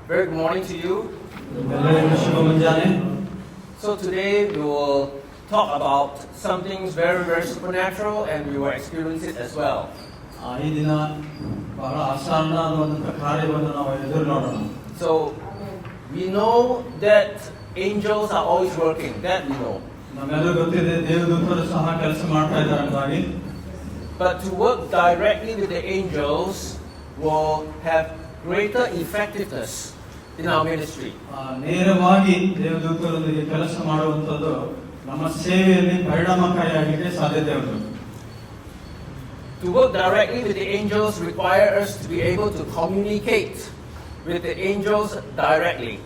Very good morning to you. ಎಲ್ಲರಿಗೂ ಶುಭ ಮುಂಜಾನೆ. So today we will talk about something very, very supernatural and we will experience it as well. ಈ ದಿನ ಬಹಳ ಅಸಾಧಾರಣವಾದಂಥ ಕಾರ್ಯವನ್ನು ನಾವು ಎದುರು ನೋಡೋಣ. So we know that angels are always working, that we know. ನಮ್ಮೆಲ್ಲರಿಗೂ ಗೊತ್ತಿದೆ ದೇವದೂತರು ಸಹ ಕೆಲಸ ಮಾಡ್ತಾ ಇದ್ದಾರೆ ಅಂತಾಗಿ. But to work directly with the angels will have greater effectiveness in our ministry. ನೇರವಾಗಿ ದೇವದೂತರೊಂದಿಗೆ ಕೆಲಸ ಮಾಡುವಂಥದ್ದು ನಮ್ಮ ಸೇವೆಯಲ್ಲಿ ಪರಿಣಾಮಕಾರಿಯಾಗಲಿಕ್ಕೆ ಸಾಧ್ಯತೆ ಉಂಟು. To work directly with the angels require us to be able to communicate with the angels directly.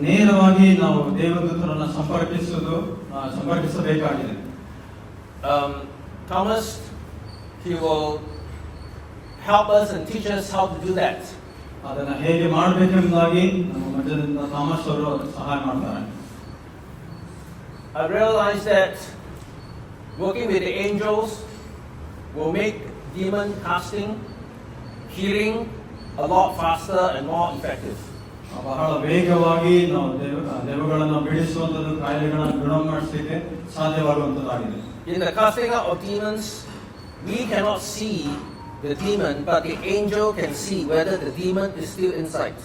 ನೇರವಾಗಿ ನಾವು ದೇವದೂತರನ್ನು ಸಂಪರ್ಕಿಸಬೇಕಾಗಿದೆ. Thomas, he will help us and teach us how to do that. ಅದನ್ನು ಹೇಗೆ ಮಾಡಬೇಕೆಂಬುದಾಗಿ ನಮ್ಮ ಮಧ್ಯದಿಂದ ಥಾಮಸ್ ಅವರು ಸಹಾಯ ಮಾಡ್ತಾರೆ. I realize that working with the angels will make demon casting, healing a lot faster and more effective. ಬಹಳ ವೇಗವಾಗಿ ನಾವು ದೆವ್ವಗಳನ್ನು ಬಿಡಿಸುವಂಥದ್ದು, ಕಾಯಿಲೆಗಳನ್ನು ಗುಣಮಾಡಿಸಲಿಕ್ಕೆ ಸಾಧ್ಯವಾಗುವಂಥದ್ದಾಗಿದೆ. In the casting out of demons, we cannot see the demon, but the angel can see whether the demon is still inside.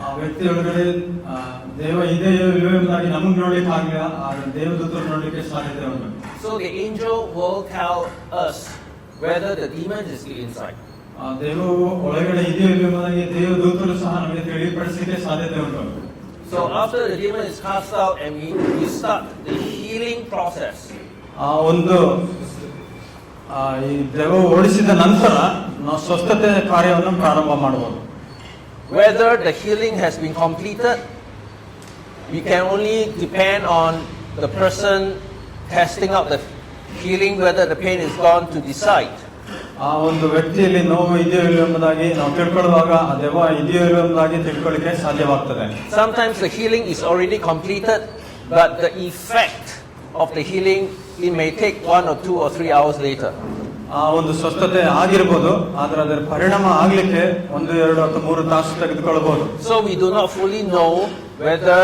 ಆ ವ್ಯಕ್ತಿ ಒಳಗಡೆ ದೇವ ಇದೆಯೋ ಇಲ್ಲವೋ ಎಂಬುದಾಗಿ ನಮಗೆ ನೋಡ್ಲಿಕ್ಕೆ ಆಗಲಿಲ್ಲ, ಆದರೆ ದೇವದೂತರು ನೋಡ್ಲಿಕ್ಕೆ ಸಾಧ್ಯತೆ ಉಂಟು. So the angel will tell us whether the demon is still inside. ದೇವವು ಒಳಗಡೆ ಇದೆಯೋ ಇಲ್ಲವೋ ಎಂಬುದಾಗಿ ದೇವದೂತರು ಸಹ ನಮಗೆ ತಿಳಿಪಡಿಸಲಿಕ್ಕೆ ಸಾಧ್ಯತೆ ಉಂಟು. So after the demon is cast out and we start the healing process. ಈ ದೆವ್ವ ಓಡಿಸಿದ ನಂತರ ನಾವು ಸ್ವಸ್ಥತೆ ಕಾರ್ಯವನ್ನು ಪ್ರಾರಂಭ ಮಾಡಬಹುದು. Whether the healing has been completed, we can only depend on the person testing out the healing, whether the pain is gone, to decide. ಆ ಒಂದು ವ್ಯಕ್ತಿಯಲ್ಲಿ ನೋವು ಇದೆಯೋ ಇಲ್ಲವೋ ಎಂಬುದಾಗಿ ನಾವು ತಿಳ್ಕೊಳ್ಳುವಾಗ ಆ ದೆವ್ವ ಇದೆಯೋ ಇಲ್ಲವೋ ಎಂಬುದಾಗಿ ತಿಳ್ಕೊಳ್ಳಿಕ್ಕೆ ಸಾಧ್ಯವಾಗ್ತದೆ. Sometimes the healing is already completed, but the effect of the healing, it may take 1 or 2 or 3 hours later. ಆ ಒಂದು ಸ್ವಸ್ಥತೆ ಆಗಿರಬಹುದು, ಆದರೆ ಅದರ ಪರಿಣಾಮ ಆಗ್ಲಿಕ್ಕೆ 1, 2 ಅಥವಾ 3 ತಾಸು ತೆಗೆದುಕೊಳ್ಳಬಹುದು. So we do not fully know whether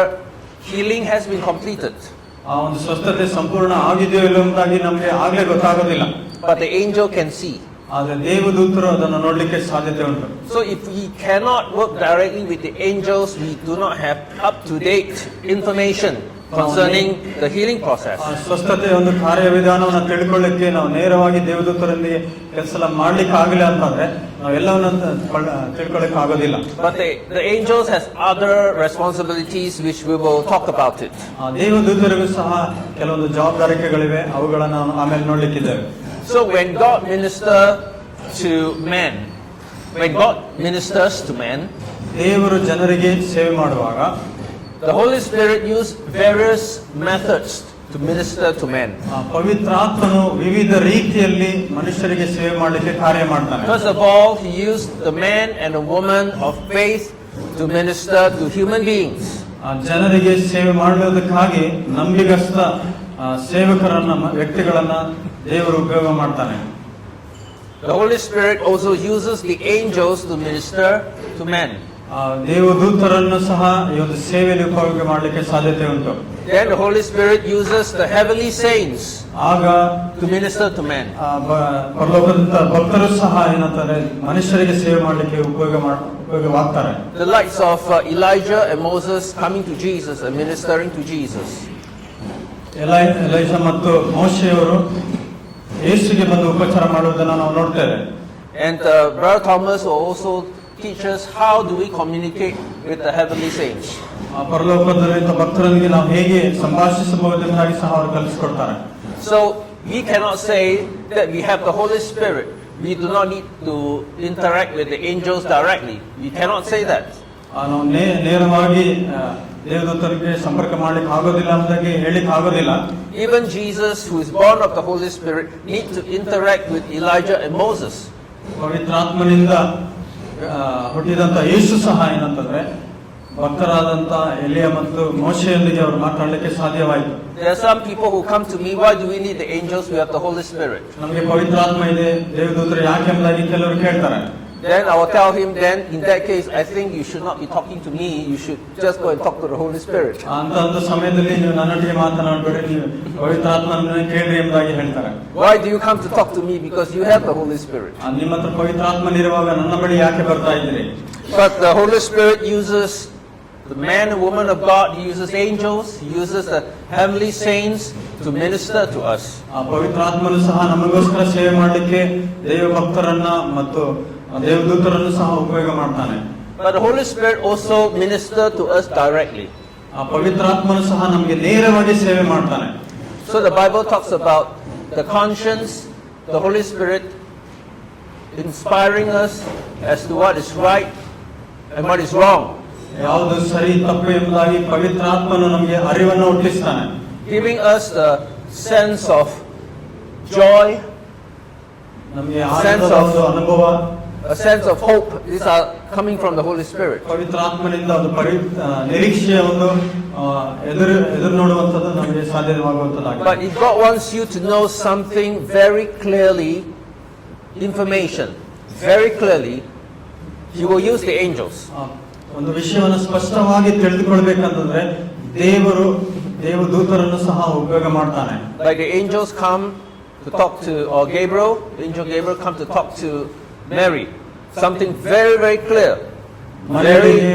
healing has been completed. ಆ ಒಂದು ಸ್ವಸ್ಥತೆ ಸಂಪೂರ್ಣ ಆಗಿದೆಯೋ ಇಲ್ಲವೋ ಎಂಬುದಾಗಿ ನಮಗೆ ಆಗ್ಲೇ ಗೊತ್ತಾಗೋದಿಲ್ಲ. But the angel can see. ಆದರೆ ದೇವದೂತರು ಅದನ್ನು ನೋಡ್ಲಿಕ್ಕೆ ಸಾಧ್ಯತೆ ಉಂಟು. So if we cannot work directly with the angels, we do not have up-to-date information concerning the healing process. ಸ್ವಸ್ಥತೆಯ ಒಂದು ಕಾರ್ಯವಿಧಾನವನ್ನು ತಿಳ್ಕೊಳ್ಳಿಕ್ಕೆ ನಾವು ನೇರವಾಗಿ ದೇವದೂತರೊಂದಿಗೆ ಕೆಲಸ ಮಾಡ್ಲಿಕ್ಕೆ ಆಗಿಲ್ಲ ಅಂತಂದ್ರೆ ನಾವೆಲ್ಲವನ್ನ ತಿಳ್ಕೊಳ್ಳಿಕ್ಕೆ ಆಗೋದಿಲ್ಲ. But the angels has other responsibilities which we will talk about it. ದೇವದೂತರಿಗೂ ಸಹ ಕೆಲವೊಂದು ಜವಾಬ್ದಾರಿಕೆಗಳಿವೆ, ಅವುಗಳನ್ನು ನಾವು ಆಮೇಲೆ ನೋಡ್ಲಿಕ್ಕಿದ್ದೇವೆ. So when God ministers to man, ದೇವರು ಜನರಿಗೆ ಸೇವೆ ಮಾಡುವಾಗ the Holy Spirit used various methods to minister to men. ಪವಿತ್ರಾತ್ಮನು ವಿವಿಧ ರೀತಿಯಲ್ಲಿ ಮನುಷ್ಯರಿಗೆ ಸೇವೆ ಮಾಡಲಿಕ್ಕೆ ಕಾರ್ಯ ಮಾಡ್ತಾನೆ. First of all, he used the man and the woman of faith to minister to human beings. ಜನರಿಗೆ ಸೇವೆ ಮಾಡುವುದಕ್ಕಾಗಿ ನಂಬಿಗಸ್ತ ಸೇವಕರನ್ನ, ವ್ಯಕ್ತಿಗಳನ್ನ ದೇವರು ಉಪಯೋಗ ಮಾಡ್ತಾನೆ. The Holy Spirit also uses the angels to minister to men. ದೇವದೂತರನ್ನು ಸಹ ಈ ಒಂದು ಸೇವೆಯಲ್ಲಿ ಉಪಯೋಗ ಮಾಡಲಿಕ್ಕೆ ಸಾಧ್ಯತೆ ಉಂಟು. Then the Holy Spirit uses the heavenly saints ಆಗ to minister to men. ಪರಲೋಕದ ಭಕ್ತರು ಸಹ ಏನಂತಾರೆ ಮನುಷ್ಯರಿಗೆ ಸೇವೆ ಮಾಡಲಿಕ್ಕೆ ಉಪಯೋಗವಾಗ್ತಾರೆ. The likes of Elijah and Moses coming to Jesus and ministering to Jesus. ಎಲೈಷಾ ಮತ್ತು ಮೋಶೆಯವರು ಯೇಸುವಿಗೆ ಬಂದು ಉಪಚಾರ ಮಾಡುವುದನ್ನು ನಾವು ನೋಡ್ತೇವೆ. And Brother Thomas will also teach us how do we communicate with the heavenly saints. ಪರಲೋಕದಲ್ಲಿದ್ದ ಭಕ್ತರೊಂದಿಗೆ ನಾವು ಹೇಗೆ ಸಂಭಾಷಿಸಬಹುದೆಂಬುದಾಗಿ ಸಹ ಅವರು ಕಲಿಸಿಕೊಡ್ತಾರೆ. So we cannot say that we have the Holy Spirit. We do not need to interact with the angels directly. We cannot say that. ನಾವು ನೇರವಾಗಿ ದೇವದೂತರಿಗೆ ಸಂಪರ್ಕ ಮಾಡಲಿಕ್ಕೆ ಆಗೋದಿಲ್ಲ ಎಂಬುದಾಗಿ ಹೇಳಿಕ್ಕೆ ಆಗೋದಿಲ್ಲ. Even Jesus, who is born of the Holy Spirit, needs to interact with Elijah and Moses. ಪವಿತ್ರಾತ್ಮನಿಂದ ಹುಟ್ಟಿದಂತ ಯೇಸು ಸಹ ಏನಂತಂದ್ರೆ ಭಕ್ತರಾದಂತ ಎಲಿಯ ಮತ್ತು ಮೋಶೆಯೊಂದಿಗೆ ಅವರು ಮಾತಾಡಲಿಕ್ಕೆ ಸಾಧ್ಯವಾಯಿತು. There are some people who come to me, why do we need the angels? We have the Holy Spirit. ನಮಗೆ ಪವಿತ್ರಾತ್ಮ ಇದೆ, ದೇವದೂತರು ಯಾಕೆ ಎಂಬುದಾಗಿ ಕೆಲವರು ಕೇಳ್ತಾರೆ. then I will tell him, then in that case, I think you should not be talking to me. You should just go and talk to the Holy Spirit. ಅಂತ ಒಂದು ಸಮಯದಲ್ಲಿ ನೀವು ನನ್ನೊಟ್ಟಿಗೆ ಮಾತನಾಡಬೇಡಿ, ನೀವು ಪವಿತ್ರಾತ್ಮನನ್ನು ಕೇಳ್ರಿ ಎಂಬುದಾಗಿ ಹೇಳ್ತಾರೆ. Why do you come to talk to me? Because you have the Holy Spirit. ನಿಮ್ಮ ಹತ್ರ ಪವಿತ್ರಾತ್ಮನಿರುವಾಗ ನನ್ನ ಬಳಿ ಯಾಕೆ ಬರ್ತಾ ಇದ್ದೀರಿ? But the Holy Spirit uses the man and woman of God. He uses angels. He uses the heavenly saints to minister to us. ಆ ಪವಿತ್ರಾತ್ಮನು ಸಹ ನಮಗೋಸ್ಕರ ಸೇವೆ ಮಾಡಲಿಕ್ಕೆ ದೇವ ಭಕ್ತರನ್ನ ಮತ್ತು ದೇವದೂತರನ್ನು ಸಹ ಉಪಯೋಗ ಮಾಡ್ತಾನೆ. But the Holy Spirit also ministers to us directly. ಆ ಪವಿತ್ರಾತ್ಮನು ಸಹ ನಮಗೆ ನೇರವಾಗಿ ಸೇವೆ ಮಾಡ್ತಾನೆ. So the Bible talks about the conscience, the Holy Spirit inspiring us as to what is right and what is wrong. ಯಾವುದು ಸರಿ ತಪ್ಪು ಎಂಬುದಾಗಿ ಪವಿತ್ರಾತ್ಮನು ನಮಗೆ ಅರಿವನ್ನು ಹುಟ್ಟಿಸ್ತಾನೆ. Giving us the sense of joy, ನಮಗೆ ಆನಂದದ ಒಂದು ಅನುಭವ, a sense of hope. These are coming from the Holy Spirit. ಪವಿತ್ರಾತ್ಮನಿಂದ ಒಂದು ನಿರೀಕ್ಷೆಯ ಒಂದು ಎದುರು ನೋಡುವಂಥದ್ದು ನಮಗೆ ಸಾಧ್ಯವಾಗುವಂಥದ್ದಾಗಿದೆ. But if God wants you to know something very clearly, information very clearly, He will use the angels. ಒಂದು ವಿಷಯವನ್ನು ಸ್ಪಷ್ಟವಾಗಿ ತಿಳಿದುಕೊಳ್ಬೇಕಂತಂದ್ರೆ ದೇವದೂತರನ್ನು ಸಹ ಉಪಯೋಗ ಮಾಡ್ತಾನೆ. Like the angels come to talk to, or Gabriel, the angel Gabriel come to talk to Mary. Something very, very clear. ಮರಿಯಳಿಗೆ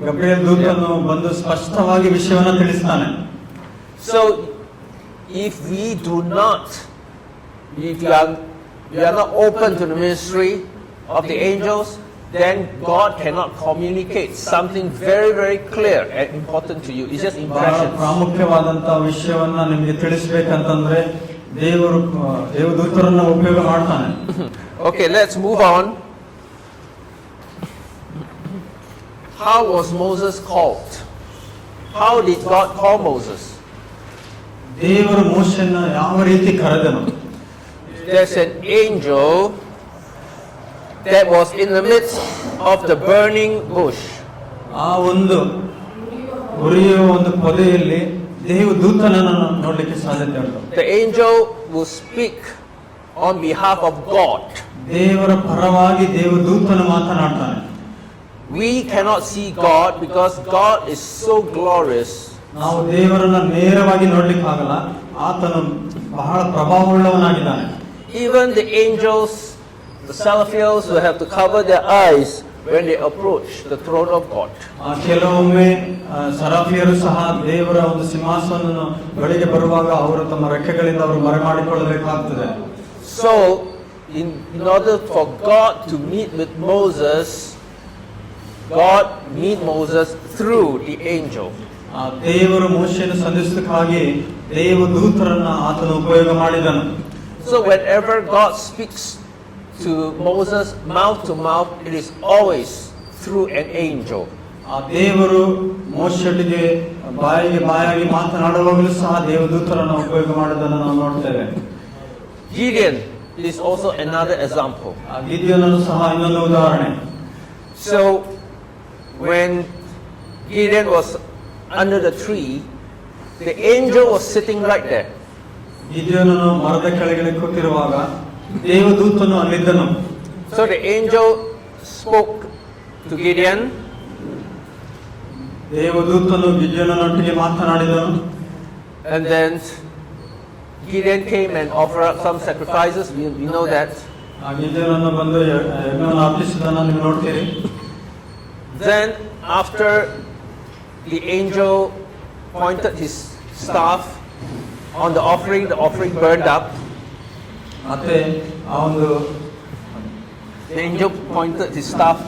ಗಬ್ರಿಯೇಲ್ ದೂತನು ಬಂದು ಸ್ಪಷ್ಟವಾಗಿ ವಿಷಯವನ್ನು ತಿಳಿಸ್ತಾನೆ. So, if we are not open to the ministry of the angels, then God cannot communicate something very, very clear and important to you. It's just impressions. ಪ್ರಾಮುಖ್ಯವಾದಂತಹ ವಿಷಯವನ್ನ ನಿಮಗೆ ತಿಳಿಸಬೇಕಂತಂದ್ರೆ ದೇವದೂತರನ್ನ ಉಪಯೋಗ ಮಾಡ್ತಾನೆ. Okay, let's move on. How was Moses called? How did God call Moses? ದೇವರು ಮೋಶೆಯನ್ನು ಯಾವ ರೀತಿ ಕರೆದನು? There's an angel that was in the midst of the burning bush. ಆ ಒಂದು ಉರಿಯುವ ಒಂದು ಪೊದೆಯಲ್ಲಿ ದೇವದೂತನನ್ನು ನೋಡಲಿಕ್ಕೆ ಸಾಧ್ಯತೆ ಉಂಟು. The angel will speak on behalf of God. ದೇವರ ಪರವಾಗಿ ದೇವದೂತನು ಮಾತನಾಡ್ತಾನೆ. We cannot see God because God is so glorious. ನಾವು ದೇವರನ್ನ ನೇರವಾಗಿ ನೋಡ್ಲಿಕ್ಕೆ ಆಗಲ್ಲ, ಆತನು ಬಹಳ ಪ್ರಭಾವವುಳ್ಳವನಾಗಿದ್ದಾನೆ. Even the angels, the seraphims, will have to cover their eyes when they approach the throne of God. ಕೆಲವೊಮ್ಮೆ ಸರಾಫಿಯರು ಸಹ ದೇವರ ಒಂದು ಸಿಂಹಾಸನವನ್ನು ಬಳಿಗೆ ಬರುವಾಗ ಅವರು ತಮ್ಮ ರೆಕ್ಕೆಗಳಿಂದ ಅವರು ಮರೆಮಾಡಿಕೊಳ್ಳಬೇಕಾಗ್ತದೆ. So, in order for God to meet with Moses, God meet Moses through the angel. ದೇವರು ಮೋಶೆಯನ್ನು ಸಂಧಿಸಲಿಕ್ಕಾಗಿ ದೇವದೂತರನ್ನ ಆತನು ಉಪಯೋಗ ಮಾಡಿದನು. So whenever God speaks to Moses mouth to mouth, it is always through an angel. ದೇವರು ಮೋಶೆಗೆ ಬಾಯಾಗಿ ಮಾತನಾಡುವಾಗಲೂ ಸಹ ದೇವದೂತರನ್ನು ಉಪಯೋಗ ಮಾಡುವುದನ್ನು ನಾವು ನೋಡ್ತೇವೆ. Gideon is also another example. ಗಿದ್ಯೋನನು ಸಹ ಇನ್ನೊಂದು ಉದಾಹರಣೆ. So when Gideon was under the tree, the angel was sitting right there. ಗಿದ್ಯೋನನು ಮರದ ಕೆಳಗೆ ಕೂತಿರುವಾಗ ದೇವದೂತನು ಅಲ್ಲಿದ್ದನು. So the angel spoke to Gideon. ದೇವದೂತನು ಗಿದ್ಯೋನನೊಟ್ಟಿಗೆ ಮಾತನಾಡಿದನು. And then Gideon came and offered up some sacrifices. We know that. ಗಿದ್ಯೋನನು ಬಂದು ಯಜ್ಞವನ್ನು ಅರ್ಪಿಸಿದನ್ನು ನೀವು ನೋಡ್ತೀರಿ. Then after the angel pointed his staff on the offering burned up. ಮತ್ತೆ the angel pointed his staff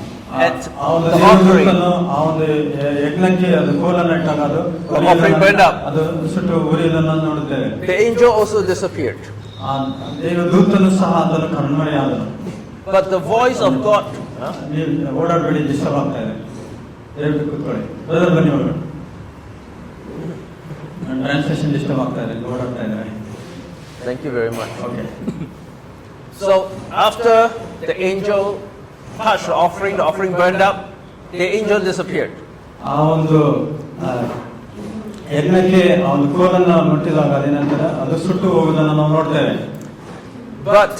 at the offering. ಯಜ್ಞಕ್ಕೆ ಅದು ಕೋಲನ್ನು ಇಟ್ಟಾಗ ಅದು offering burned up. ಅದು ಸುಟ್ಟು ಉರಿಯುವುದನ್ನು ನೋಡುತ್ತೇವೆ. The angel also disappeared. ದೇವದೂತನು ಸಹ ಅದನ್ನು ಕಣ್ಮರೆಯಾದನು. But the voice of God. ನೀವು ಓಡಾಡಬೇಡಿ, ಡಿಸ್ಟರ್ಬ್ ಆಗ್ತಾ ಇದೆ. ದಯವಿಟ್ಟು ಕೂತ್ಕೊಳ್ಳಿ. ಬ್ರದರ್ ಬನ್ನಿ ಹೋಗೋಣ. ಟ್ರಾನ್ಸ್ಲೇಷನ್ ಡಿಸ್ಟರ್ಬ್ ಆಗ್ತಾ ಇದೆ, ಓಡಾಡ್ತಾ ಇದ್ದಾರೆ. Thank you very much. Okay. So after the angel touched the offering burned up, the angel disappeared. ಆ ಒಂದು ಯಜ್ಞಕ್ಕೆ ಆ ಒಂದು ಕೋಲನ್ನು ಮುಟ್ಟಿದಾಗ ಅದೇನಂತಾರೆ ಅದು ಸುಟ್ಟು ಹೋಗುವುದನ್ನು ನಾವು ನೋಡ್ತೇವೆ. But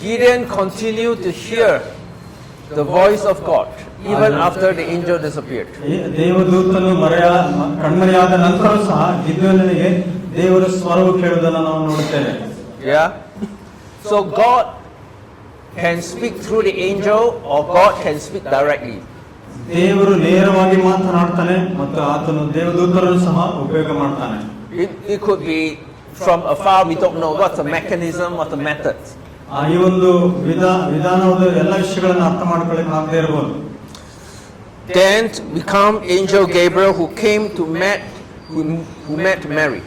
Gideon continued to hear the voice of God, even after the angel disappeared. ಈ ದೇವದೂತನು ಕಣ್ಮರೆಯಾದ ನಂತರ ಸಹ ಗಿದ್ಯೋನನಿಗೆ ದೇವರ ಸ್ವರವು ಕೇಳುವುದನ್ನು ನಾವು ನೋಡುತ್ತೇವೆ. Yeah. So God can speak through the angel, or God can speak directly. ದೇವರು ನೇರವಾಗಿ ಮಾತನಾಡ್ತಾನೆ ಮತ್ತು ಆತನು ದೇವದೂತರನ್ನು ಸಹ ಉಪಯೋಗ ಮಾಡ್ತಾನೆ. It could be from afar. We don't know what's the mechanism, what's the method. ಈ ಒಂದು ವಿಧಾನವಾದ ಎಲ್ಲ ವಿಷಯಗಳನ್ನು ಅರ್ಥ ಮಾಡ್ಕೊಳ್ಳಿಕ್ಕೆ ಆಗದೆ ಇರಬಹುದು. Then we come angel Gabriel who met Mary.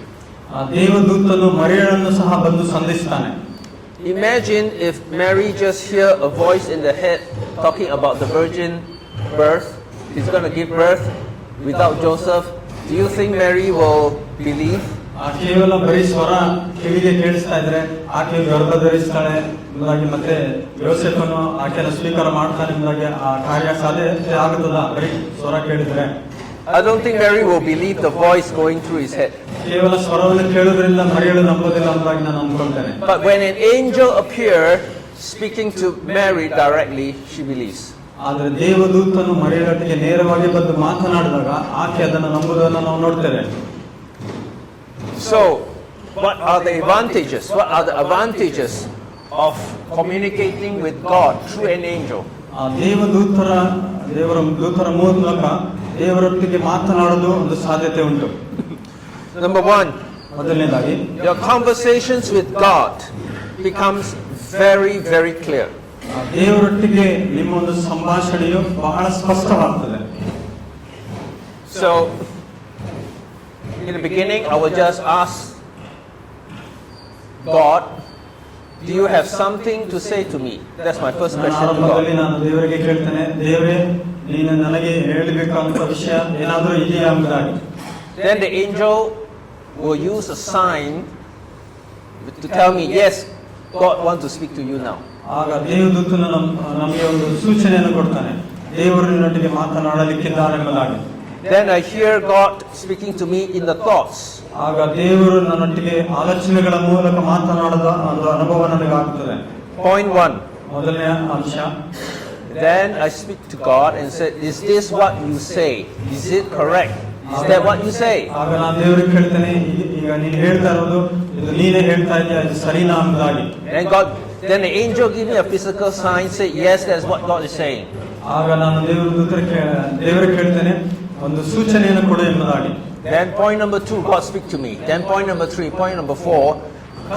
ದೇವದೂತನು ಮರಿಯಳನ್ನು ಸಹ ಬಂದು ಸಂಧಿಸ್ತಾನೆ. Imagine if Mary just hear a voice in the head talking about the virgin birth. He's going to give birth without Joseph. Do you think Mary will believe? ಕೇವಲ ಬರೀ ಸ್ವರ ಕಿವಿಗೆ ಕೇಳಿಸ್ತಾ ಇದ್ರೆ ಆಕೆ ಗರ್ಭ ಧರಿಸ್ತಾಳೆ ಎಂಬುದಾಗಿ ಮತ್ತೆ ಯೋಸೇಫನು ಆಕೆಯನ್ನು ಸ್ವೀಕಾರ ಮಾಡ್ತಾನೆ ಎಂಬುದಾಗಿ ಆ ಕಾರ್ಯ ಸಾಧ್ಯ ಆಗುತ್ತದ ಬರೀ ಸ್ವರ ಕೇಳಿದ್ರೆ? I don't think Mary will believe the voice going through his head. ಕೇವಲ ಸ್ವರವನ್ನು ಕೇಳುವುದರಿಂದ ಮರಿಯಳು ನಂಬೋದಿಲ್ಲ ಎಂಬುದಾಗಿ ನಾನು ಅಂದ್ಕೊಳ್ತೇನೆ. But when an angel appeared speaking to Mary directly, she believes. ಆದರೆ ದೇವದೂತನು ಮರಿಯಳೊಟ್ಟಿಗೆ ನೇರವಾಗಿ ಬಂದು ಮಾತನಾಡಿದಾಗ ಆಕೆ ಅದನ್ನು ನಂಬುವುದನ್ನು ನಾವು ನೋಡ್ತೇವೆ. So, what are the advantages? What are the advantages of communicating with God through an angel? ದೇವರ ಮೂಲಕ ದೇವರೊಟ್ಟಿಗೆ ಮಾತನಾಡಲು ಒಂದು ಸಾಧ್ಯತೆ ಉಂಟು. Number one, ಮೊದಲನೇದಾಗಿ your conversations with God becomes very, very clear. ದೇವರೊಟ್ಟಿಗೆ ನಿಮ್ಮ ಒಂದು ಸಂಭಾಷಣೆಯು ಬಹಳ ಸ್ಪಷ್ಟವಾಗ್ತದೆ. So, in the beginning, I will just ask God, do you have something to say to me? That's my first question to God. ನಾನು ದೇವರಿಗೆ ಕೇಳ್ತೇನೆ, ದೇವರೇ ನೀನು ನನಗೆ ಹೇಳಬೇಕಾದಂತ ವಿಷಯ ಏನಾದರೂ ಇದೆಯಾ ಎಂಬುದಾಗಿ. Then the angel will use a sign to tell me, yes, God wants to speak to you now. ಆಗ ದೇವದೂತನು ನಮಗೆ ಒಂದು ಸೂಚನೆಯನ್ನು ಕೊಡ್ತಾನೆ, ದೇವರು ನಿನ್ನೊಟ್ಟಿಗೆ ಮಾತನಾಡಲಿಕ್ಕಿದ್ದಾರೆ ಎಂಬುದಾಗಿ. Then I hear God speaking to me in the thoughts. ಆಗ ದೇವರು ನನ್ನೊಟ್ಟಿಗೆ ಆಲೋಚನೆಗಳ ಮೂಲಕ ಮಾತನಾಡದ ಒಂದು ಅನುಭವ ನನಗಾಗುತ್ತದೆ. Point one. ಮೊದಲನೇ ಅಂಶ. Then I speak to God and say, is this what you say? Is it correct? Is that what you say? ಆಗ ನಾನು ದೇವರಿಗೆ ಕೇಳ್ತೇನೆ, ಈಗ ನೀನು ಹೇಳ್ತಾ ಇರೋದು ಇದು ನೀನೇ ಹೇಳ್ತಾ ಇದೆಯಾ, ಇದು ಸರಿನಾ ಎಂಬುದಾಗಿ. Then the angel give me a physical sign, say yes, that's what God is saying. ಆಗ ನಾನು ದೇವರಿಗೆ ಕೇಳ್ತೇನೆ, ಒಂದು ಸೂಚನೆಯನ್ನು ಕೊಡು ಎಂಬುದಾಗಿ. Then point number 2, God speak to me. Then point number 3, point number 4,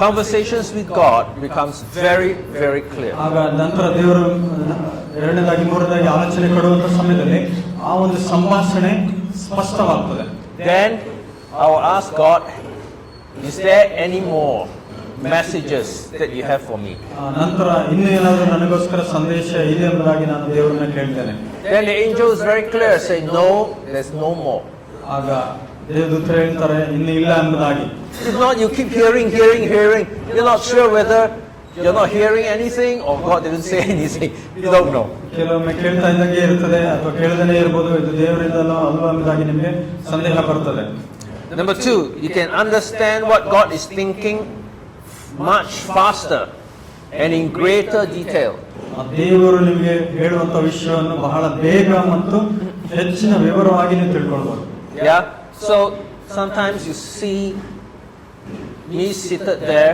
conversations with God becomes very, very clear. ಆಗ ನಂತರ ದೇವರು ಎರಡನೇದಾಗಿ ಮೂರನೇದಾಗಿ ಆಲೋಚನೆ ಕೊಡುವಂತ ಸಮಯದಲ್ಲಿ ಆ ಒಂದು ಸಂಭಾಷಣೆ ಸ್ಪಷ್ಟವಾಗ್ತದೆ. Then I will ask God, is there any more messages that you have for me? ನಂತರ ಇನ್ನೂ ಏನಾದರೂ ನನಗೋಸ್ಕರ ಸಂದೇಶ ಇದೆ ಎಂಬುದಾಗಿ ನಾನು ದೇವರನ್ನ ಕೇಳ್ತೇನೆ. Then the angel is very clear, say no, there's no more. ಆಗ ದೇವದೂತರು ಹೇಳ್ತಾರೆ ಇನ್ನು ಇಲ್ಲ ಎಂಬುದಾಗಿ. If not, you keep hearing. You're not sure whether you're not hearing anything or God didn't say anything. You don't know. ಕೆಲವೊಮ್ಮೆ ಕೇಳ್ತಾ ಇದ್ದಂಗೆ ಇರ್ತದೆ ಅಥವಾ ಕೇಳದೇನೆ ಇರಬಹುದು, ಇದು ದೇವರಿಂದಲೋ ಅಲ್ವಾ ಎಂಬುದಾಗಿ ನಿಮಗೆ ಸಂದೇಹ ಬರ್ತದೆ. Number 2, you can understand what God is thinking much faster and in greater detail. ದೇವರು ನಿಮಗೆ ಹೇಳುವಂತ ವಿಷಯವನ್ನು ಬಹಳ ಬೇಗ ಮತ್ತು ಹೆಚ್ಚಿನ ವಿವರವಾಗಿ ನೀವು ತಿಳ್ಕೊಳ್ಬಹುದು. Yeah. So sometimes you see me seated there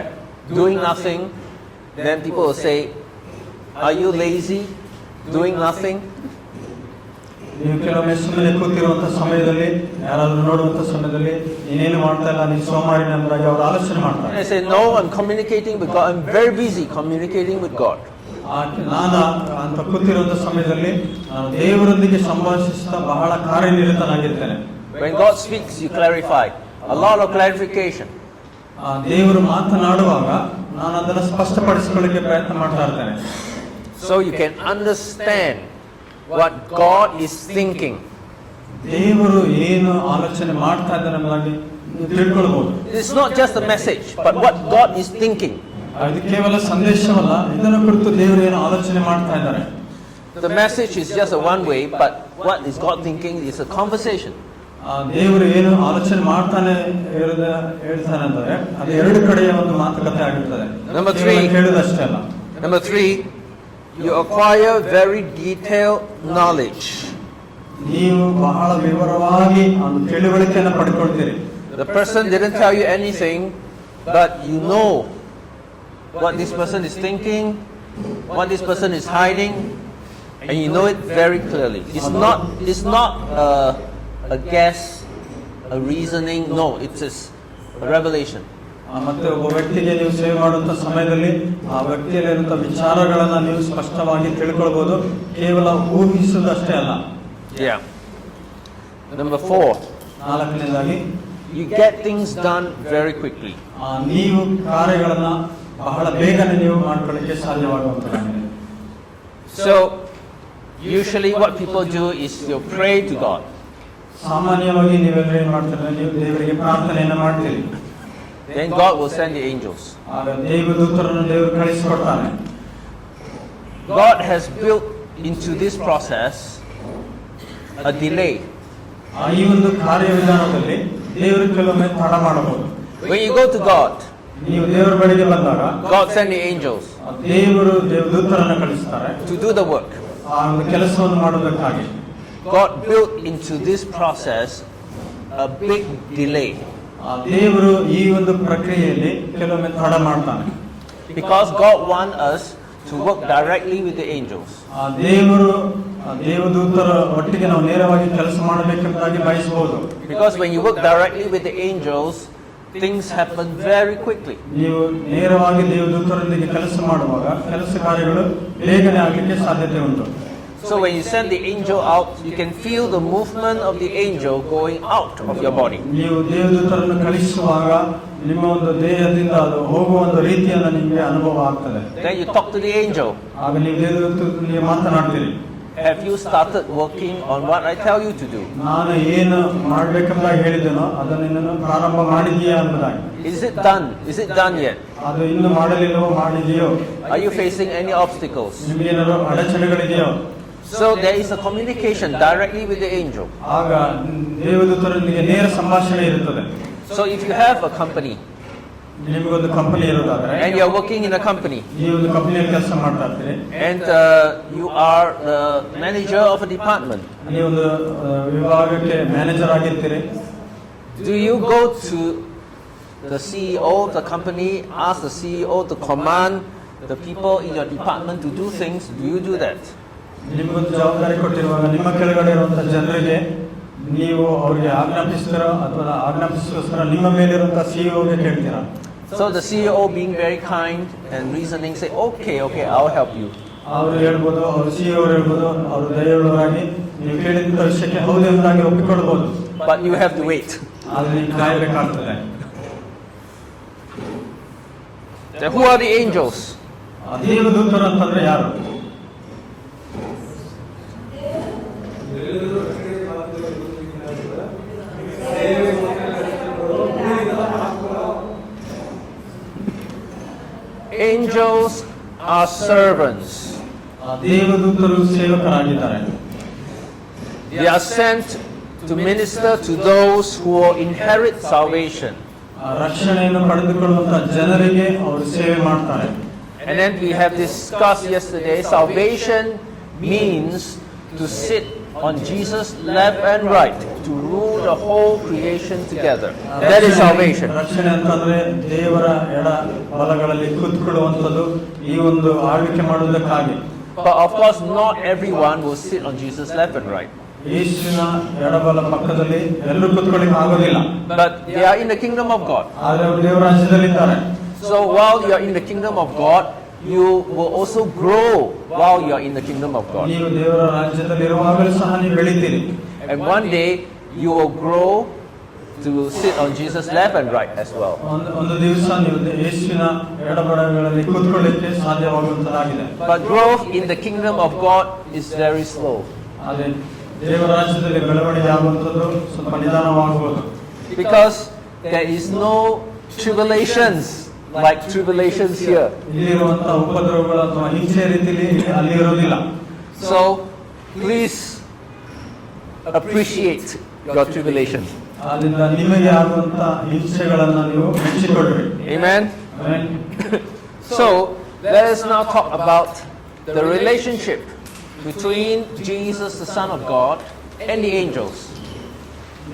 doing nothing, then people will say, "Are you lazy, doing nothing?" ನೀವು ಕೆಲವೊಮ್ಮೆ ಸುಮ್ಮನೆ ಕೂತಿರುವಂತ ಸಮಯದಲ್ಲಿ ಯಾರಾದ್ರೂ ನೋಡುವಂತ ಸಮಯದಲ್ಲಿ ನೀನೇನು ಮಾಡ್ತಾ ಇಲ್ಲ, ನೀನು ಸೋಮಾರಿನ ಎಂಬುದಾಗಿ ಅವರು ಆಲೋಚನೆ ಮಾಡ್ತಾರೆ. I say, "No, I'm communicating with God. I'm very busy communicating with God." ನಾನು ಅಂತ ಕೂತಿರುವಂತ ಸಮಯದಲ್ಲಿ ನಾನು ದೇವರೊಂದಿಗೆ ಸಂಭಾಷಿಸುತ್ತಾ ಬಹಳ ಕಾರ್ಯನಿರತನಾಗಿರ್ತೇನೆ. When God speaks, you clarify. A lot of clarification. ದೇವರು ಮಾತನಾಡುವಾಗ ನಾನು ಅದನ್ನು ಸ್ಪಷ್ಟಪಡಿಸಿಕೊಳ್ಳಕ್ಕೆ ಪ್ರಯತ್ನ ಮಾಡ್ತಾ ಇರ್ತೇನೆ. So you can understand what God is thinking. ದೇವರು ಏನು ಆಲೋಚನೆ ಮಾಡ್ತಾ ಇದ್ದಾರೆ ಎಂಬುದಾಗಿ ನೀವು ತಿಳ್ಕೊಳ್ಬಹುದು. It's not just a message, but what God is thinking. ಇದು ಕೇವಲ ಸಂದೇಶವಲ್ಲ, ಇದನ್ನು ಕುರಿತು ದೇವರು ಏನು ಆಲೋಚನೆ ಮಾಡ್ತಾ ಇದ್ದಾರೆ. The message is just a one way, but what is God thinking is a conversation. ದೇವರು ಏನು ಆಲೋಚನೆ ಮಾಡ್ತಾನೆ ಹೇಳ್ತಾನೆ ಅಂದರೆ ಅದು ಎರಡು ಕಡೆಯ ಒಂದು ಮಾತುಕತೆ ಆಗಿರ್ತದೆ. Number 3, ಹೇಳುವುದಷ್ಟೇ ಅಲ್ಲ. Number 3, you acquire very detailed knowledge. ನೀವು ಬಹಳ ವಿವರವಾಗಿ ಒಂದು ತಿಳುವಳಿಕೆಯನ್ನು ಪಡ್ಕೊಳ್ತೀರಿ. The person didn't tell you anything, but you know what this person is thinking, what this person is hiding, and you know it very clearly. It's not a guess, a reasoning. No, it's a revelation. ಮತ್ತೆ ಒಬ್ಬ ವ್ಯಕ್ತಿಗೆ ನೀವು ಸೇವೆ ಮಾಡುವಂತ ಸಮಯದಲ್ಲಿ ಆ ವ್ಯಕ್ತಿಯಲ್ಲಿರುವಂತಹ ವಿಚಾರಗಳನ್ನ ನೀವು ಸ್ಪಷ್ಟವಾಗಿ ತಿಳ್ಕೊಳ್ಬಹುದು. ಕೇವಲ ಊಹಿಸುವುದಷ್ಟೇ ಅಲ್ಲ. Yeah. Number 4. ನಾಲ್ಕನೇದಾಗಿ, you get things done very quickly. ನೀವು ಕಾರ್ಯಗಳನ್ನ ಬಹಳ ಬೇಗನೆ ನೀವು ಮಾಡ್ಕೊಳ್ಳಿಕ್ಕೆ ಸಾಧ್ಯವಾಗುವಂತದ್ದಾಗಿದೆ. So usually what people do is you pray to God. ಸಾಮಾನ್ಯವಾಗಿ ನೀವೆಲ್ಲ ಏನ್ ಮಾಡ್ತೀರಾ, ನೀವು ದೇವರಿಗೆ ಪ್ರಾರ್ಥನೆಯನ್ನ ಮಾಡ್ತೀರಿ. Then God will send the angels. ಆಗ ದೇವದೂತರನ್ನು ದೇವರು ಕಳಿಸಿಕೊಡ್ತಾನೆ. God has built into this process a delay. ಈ ಒಂದು ಕಾರ್ಯವಿಧಾನದಲ್ಲಿ ದೇವರು ಕೆಲವೊಮ್ಮೆ ತಡ ಮಾಡಬಹುದು. When you go to God, ನೀವು ದೇವರ ಬಳಿಗೆ ಬಂದಾಗ God send the angels ದೇವರು ದೇವದೂತರನ್ನು ಕಳಿಸ್ತಾರೆ to do the work. ಆ ಒಂದು ಕೆಲಸವನ್ನು ಮಾಡುವುದಕ್ಕಾಗಿ. God built into this process a big delay. ದೇವರು ಈ ಒಂದು ಪ್ರಕ್ರಿಯೆಯಲ್ಲಿ ಕೆಲವೊಮ್ಮೆ ತಡ ಮಾಡ್ತಾನೆ. Because God wants us to work directly with the angels. ದೇವರು ದೇವದೂತರ ಒಟ್ಟಿಗೆ ನಾವು ನೇರವಾಗಿ ಕೆಲಸ ಮಾಡಬೇಕೆಂಬುದಾಗಿ ಬಯಸಬಹುದು. Because when you work directly with the angels, things happen very quickly. ನೀವು ನೇರವಾಗಿ ದೇವದೂತರೊಂದಿಗೆ ಕೆಲಸ ಮಾಡುವಾಗ ಕೆಲಸ ಕಾರ್ಯಗಳು ಬೇಗನೆ ಆಗಲಿಕ್ಕೆ ಸಾಧ್ಯತೆ ಉಂಟು. So when you send the angel out, you can feel the movement of the angel going out of your body. ನೀವು ದೇವದೂತರನ್ನು ಕಳಿಸುವಾಗ ನಿಮ್ಮ ಒಂದು ದೇಹದಿಂದ ಅದು ಹೋಗುವ ಒಂದು ರೀತಿಯನ್ನು ನಿಮಗೆ ಅನುಭವ ಆಗ್ತದೆ. Then you talk to the angel. ಆಗ ನೀವು ದೇವದೂತರೊಂದಿಗೆ ಮಾತನಾಡ್ತೀರಿ. Have you started working on what I tell you to do? ನಾನು ಏನು ಮಾಡಬೇಕೆಂಬ ಹೇಳಿದೆನೋ ಅದನ್ನು ನೀನು ಪ್ರಾರಂಭ ಮಾಡಿದೀಯಾ ಎಂಬುದಾಗಿ. Is it done? Is it done yet? ಅದು ಇನ್ನು ಮಾಡಲಿಲ್ಲವೋ ಮಾಡಿದೆಯೋ? Are you facing any obstacles? ನಿಮಗೇನಾದರೂ ಅಡಚಣೆಗಳಿದೆಯೋ? So there is a communication directly with the angel. ಆಗ ದೇವದೂತರೊಂದಿಗೆ ನೇರ ಸಂಭಾಷಣೆ ಇರುತ್ತದೆ. So if you have a company ನಿಮಗೊಂದು company ಇರೋದಾದ್ರೆ and you are working in a company ನೀವು ಒಂದು ಕಂಪನಿಯಲ್ಲಿ ಕೆಲಸ ಮಾಡ್ತಾ ಇರ್ತೀರಿ and you are the manager of a department, ನೀವೊಂದು ವಿಭಾಗಕ್ಕೆ manager ಆಗಿರ್ತೀರಿ. do you go to the CEO of the company, ask the CEO to command the people in your department to do things? Do you do that? ನಿಮಗೊಂದು ಜವಾಬ್ದಾರಿ ಕೊಟ್ಟಿರುವಾಗ ನಿಮ್ಮ ಕೆಳಗಡೆ ಇರುವಂತಹ ಜನರಿಗೆ ನೀವು ಅವರಿಗೆ ಆಜ್ಞಾಪಿಸ್ತೀರಾ ಅಥವಾ ಆಜ್ಞಾಪಿಸೋಸ್ಕರ ನಿಮ್ಮ ಮೇಲಿರುವಂತಹ ಸಿಇಒಗೆ ಕೇಳ್ತೀರಾ? So the CEO being very kind and reasoning say, okay, I'll help you. ಅವರು ಹೇಳ್ಬೋದು, ಅವರು ಸಿಇಒ ಹೇಳ್ಬೋದು, ಅವರು ದಯೆಯುಳ್ಳವರಾಗಿ ನೀವು ಕೇಳಿದಂತ ವಿಷಯಕ್ಕೆ ಹೌದು ಎಂಬುದಾಗಿ ಒಪ್ಪಿಕೊಳ್ಬಹುದು. But you have to wait. ಆದ್ರೆ ನೀವು ಕಾಯಬೇಕಾಗ್ತದೆ. Who are the angels? ದೇವದೂತರು ಅಂತಂದ್ರೆ ಯಾರು? Angels are servants. ದೇವದೂತರು ಸೇವಕರಾಗಿದ್ದಾರೆ. They are sent to minister to those who will inherit salvation. ರಕ್ಷಣೆಯನ್ನು ಪಡೆದುಕೊಳ್ಳುವಂತಹ ಜನರಿಗೆ ಅವರು ಸೇವೆ ಮಾಡ್ತಾರೆ. And then we have discussed yesterday, salvation means to sit on Jesus' left and right, to rule the whole creation together. That is salvation. ರಕ್ಷಣೆ ಅಂತಂದ್ರೆ ದೇವರ ಎಡ ಬಲಗಳಲ್ಲಿ ಕೂತ್ಕೊಳ್ಳುವಂಥದ್ದು, ಈ ಒಂದು ಆಳ್ವಿಕೆ ಮಾಡುವುದಕ್ಕಾಗಿ. But of course, not everyone will sit on Jesus' left and right. ಯೇಸುವಿನ ಎಡಬಲ ಪಕ್ಕದಲ್ಲಿ ಎಲ್ಲರೂ ಕೂತ್ಕೊಳ್ಳಿಕ್ಕೆ ಆಗೋದಿಲ್ಲ. But they are in the kingdom of God. ಆದರೆ ಅವರು ದೇವರ ರಾಜ್ಯದಲ್ಲಿದ್ದಾರೆ. So while you are in the kingdom of God, you will also grow while you are in the kingdom of God. ನೀವು ದೇವರ ರಾಜ್ಯದಲ್ಲಿರುವಾಗಲೂ ಸಹ ನೀವು ಬೆಳಿತೀರಿ. And one day you will grow to sit on Jesus' left and right as well. ಒಂದು ದಿವಸ ನೀವು ಯೇಸುವಿನ ಎಡಬಲಗಳಲ್ಲಿ ಕೂತ್ಕೊಳ್ಳಿಕ್ಕೆ ಸಾಧ್ಯವಾಗುವಂತದ್ದಾಗಿದೆ. But growth in the kingdom of God is very slow. ಆದರೆ ದೇವರ ರಾಜ್ಯದಲ್ಲಿ ಬೆಳವಣಿಗೆ ಆಗುವಂಥದ್ದು ಸ್ವಲ್ಪ ನಿಧಾನವಾಗಬಹುದು. Because there is no tribulations like tribulations here. ಇಲ್ಲಿರುವಂತಹ ಉಪದ್ರವಗಳು ಅಥವಾ ಹಿಂಸೆ ರೀತಿಯಲ್ಲಿ ಅಲ್ಲಿ ಇರೋದಿಲ್ಲ. So please appreciate your tribulation. ಆದ್ದರಿಂದ ನಿಮಗೆ ಆಗುವಂತಹ ಹಿಂಸೆಗಳನ್ನು ನೀವು ಮೆಚ್ಚಿಕೊಳ್ಳಿ. Amen. Amen. So let us now talk about the relationship between Jesus, the Son of God, and the angels.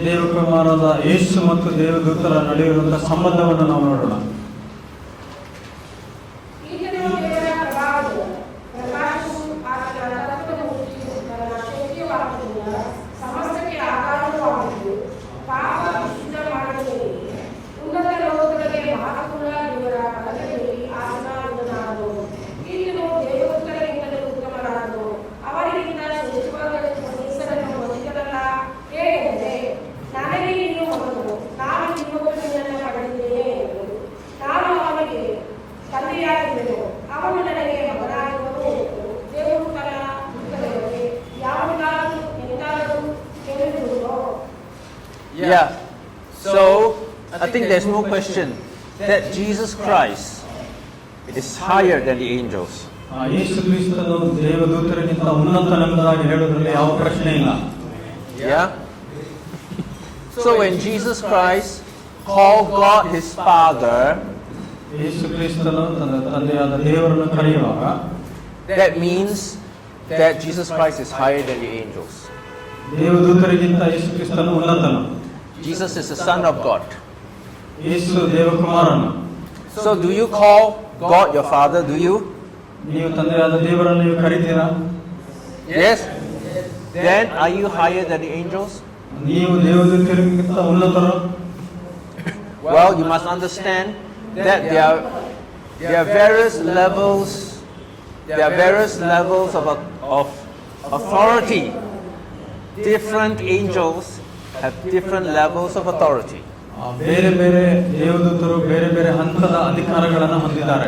ದೇವಕುಮಾರರಾದ ಯೇಸು ಮತ್ತು ದೇವದೂತರ ನಡುವೆ ಇರುವಂತಹ ಸಂಬಂಧವನ್ನು ನಾವು ನೋಡೋಣ. Yeah. So I think there's no question that Jesus Christ is higher than the angels. ಯೇಸು ಕ್ರಿಸ್ತನು ದೇವದೂತರಿಗಿಂತ ಉನ್ನತನೆಂಬುದಾಗಿ ಹೇಳುವುದರಲ್ಲಿ ಯಾವ ಪ್ರಶ್ನೆ ಇಲ್ಲ. Yeah. So when Jesus Christ called God his Father, ಯೇಸು ಕ್ರಿಸ್ತನು ತನ್ನ ತಂದೆಯಾದ ದೇವರನ್ನು ಕರೆಯುವಾಗ, that means that Jesus Christ is higher than the angels. ದೇವದೂತರಿಗಿಂತ ಯೇಸು ಕ್ರಿಸ್ತನು ಉನ್ನತನು. Jesus is the Son of God. Yesu ದೇವಕುಮಾರನು. So do you call God your Father? Do you? ನೀವು ತಂದೆಯಾದ ದೇವರನ್ನು ನೀವು ಕರೀತೀರಾ? Yes. Then are you higher than the angels? ನೀವು ದೇವದೂತರಿಗಿಂತ ಉನ್ನತರು. Well, you must understand that there are various levels. There are various levels of authority. Different angels have different levels of authority. ಬೇರೆ ಬೇರೆ ದೇವದೂತರು ಬೇರೆ ಬೇರೆ ಹಂತದ ಅಧಿಕಾರಗಳನ್ನು ಹೊಂದಿದ್ದಾರೆ.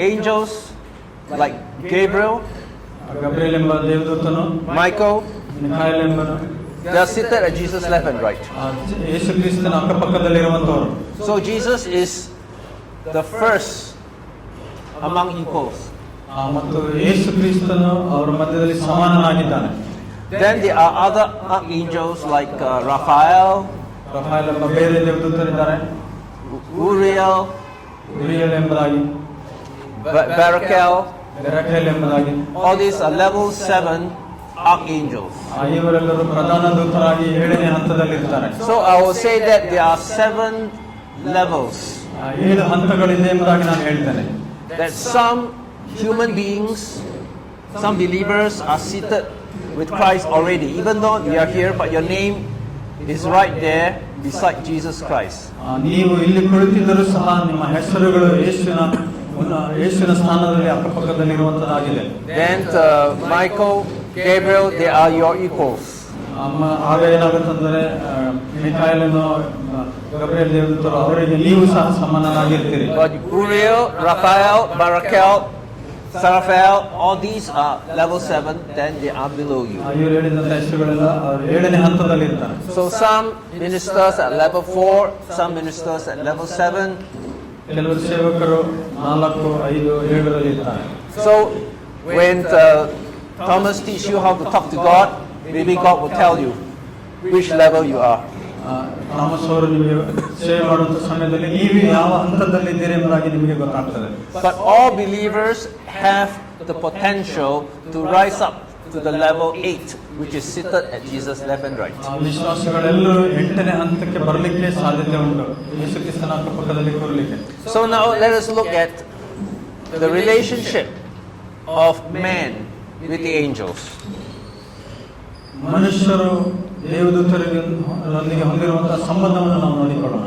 Angels like Gabriel, ಗಬ್ರಿಯೇಲ್ ಎಂಬ ದೇವದೂತನು, Michael, ಮಿಖಾಯೇಲ್ ಎಂಬನು, they are seated at Jesus' left and right. ಯೇಸು ಕ್ರಿಸ್ತನ ಅಕ್ಕಪಕ್ಕದಲ್ಲಿರುವಂತವರು. So Jesus is the first among equals. ಮತ್ತು ಯೇಸು ಕ್ರಿಸ್ತನು ಅವರ ಮಧ್ಯದಲ್ಲಿ ಸಮಾನನಾಗಿದ್ದಾನೆ. Then there are other archangels like Raphael, ರಫಾಯೇಲ್ ಎಂಬ ಬೇರೆ ದೇವದೂತರಿದ್ದಾರೆ, Uriel, ಉರಿಯಲ್ ಎಂಬುದಾಗಿ, Barakel. ಬೆರಕೇಲ್ ಎಂಬುದಾಗಿ. All these are level 7 archangels. ಇವರೆಲ್ಲರೂ ಪ್ರಧಾನ ದೂತರಾಗಿ 7ನೇ ಹಂತದಲ್ಲಿರ್ತಾರೆ. So I will say that there are 7 levels. 7 ಹಂತಗಳಿದೆ ಎಂಬುದಾಗಿ ನಾನು ಹೇಳ್ತೇನೆ. That some human beings, some believers are seated with Christ already, even though you are here, but your name is right there beside Jesus Christ. ನೀವು ಇಲ್ಲಿ ಕುಳಿತಿದ್ದರೂ ಸಹ ನಿಮ್ಮ ಹೆಸರುಗಳು ಯೇಸುವಿನ ಸ್ಥಾನದಲ್ಲಿ ಅಕ್ಕಪಕ್ಕದಲ್ಲಿರುವಂತದ್ದಾಗಿದೆ. Then Michael, Gabriel, they are your equals. ಆಗ ಏನಾಗುತ್ತಂದ್ರೆ ಮಿಖಾಯೇಲನು, ಗಬ್ರಿಯೇಲ್ ದೇವದೂತರು ಅವರಿಗೆ ನೀವು ಸಹ ಸಮಾನರಾಗಿರ್ತೀರಿ. But Uriel, Raphael, Barakel, Saraphael, all these are level 7, then they are below you. ಇವರು ಹೇಳಿದಂತ ಹೆಸರುಗಳೆಲ್ಲ 7ನೇ ಹಂತದಲ್ಲಿ ಇರ್ತಾರೆ. So some ministers at level 4, some ministers at level 7. ಕೆಲವರು ಸೇವಕರು 4, 5, 7ರಲ್ಲಿ ಇರ್ತಾರೆ. So when Thomas teach you how to talk to God, maybe God will tell you which level you are. Thomas ಅವರು ನಿಮಗೆ ಸೇವೆ ಮಾಡುವಂತ ಸಮಯದಲ್ಲಿ ನೀವು ಯಾವ ಹಂತದಲ್ಲಿದ್ದೀರಿ ಎಂಬುದಾಗಿ ನಿಮಗೆ ಗೊತ್ತಾಗ್ತದೆ. But all believers have the potential to rise up to the level 8, which is seated at Jesus' left and right. ವಿಶ್ವಾಸಿಗಳೆಲ್ಲರೂ 8ನೇ ಹಂತಕ್ಕೆ ಬರಲಿಕ್ಕೆ ಸಾಧ್ಯತೆ ಉಂಟು, ಯೇಸು ಕ್ರಿಸ್ತನ ಅಕ್ಕಪಕ್ಕದಲ್ಲಿ ಕೂರಲಿಕ್ಕೆ. So now let us look at the relationship of man with the angels. ಮನುಷ್ಯರು ದೇವದೂತರೊಂದಿಗೆ ಹೊಂದಿರುವಂತಹ ಸಂಬಂಧವನ್ನು ನಾವು ನೋಡಿಕೊಳ್ಳೋಣ.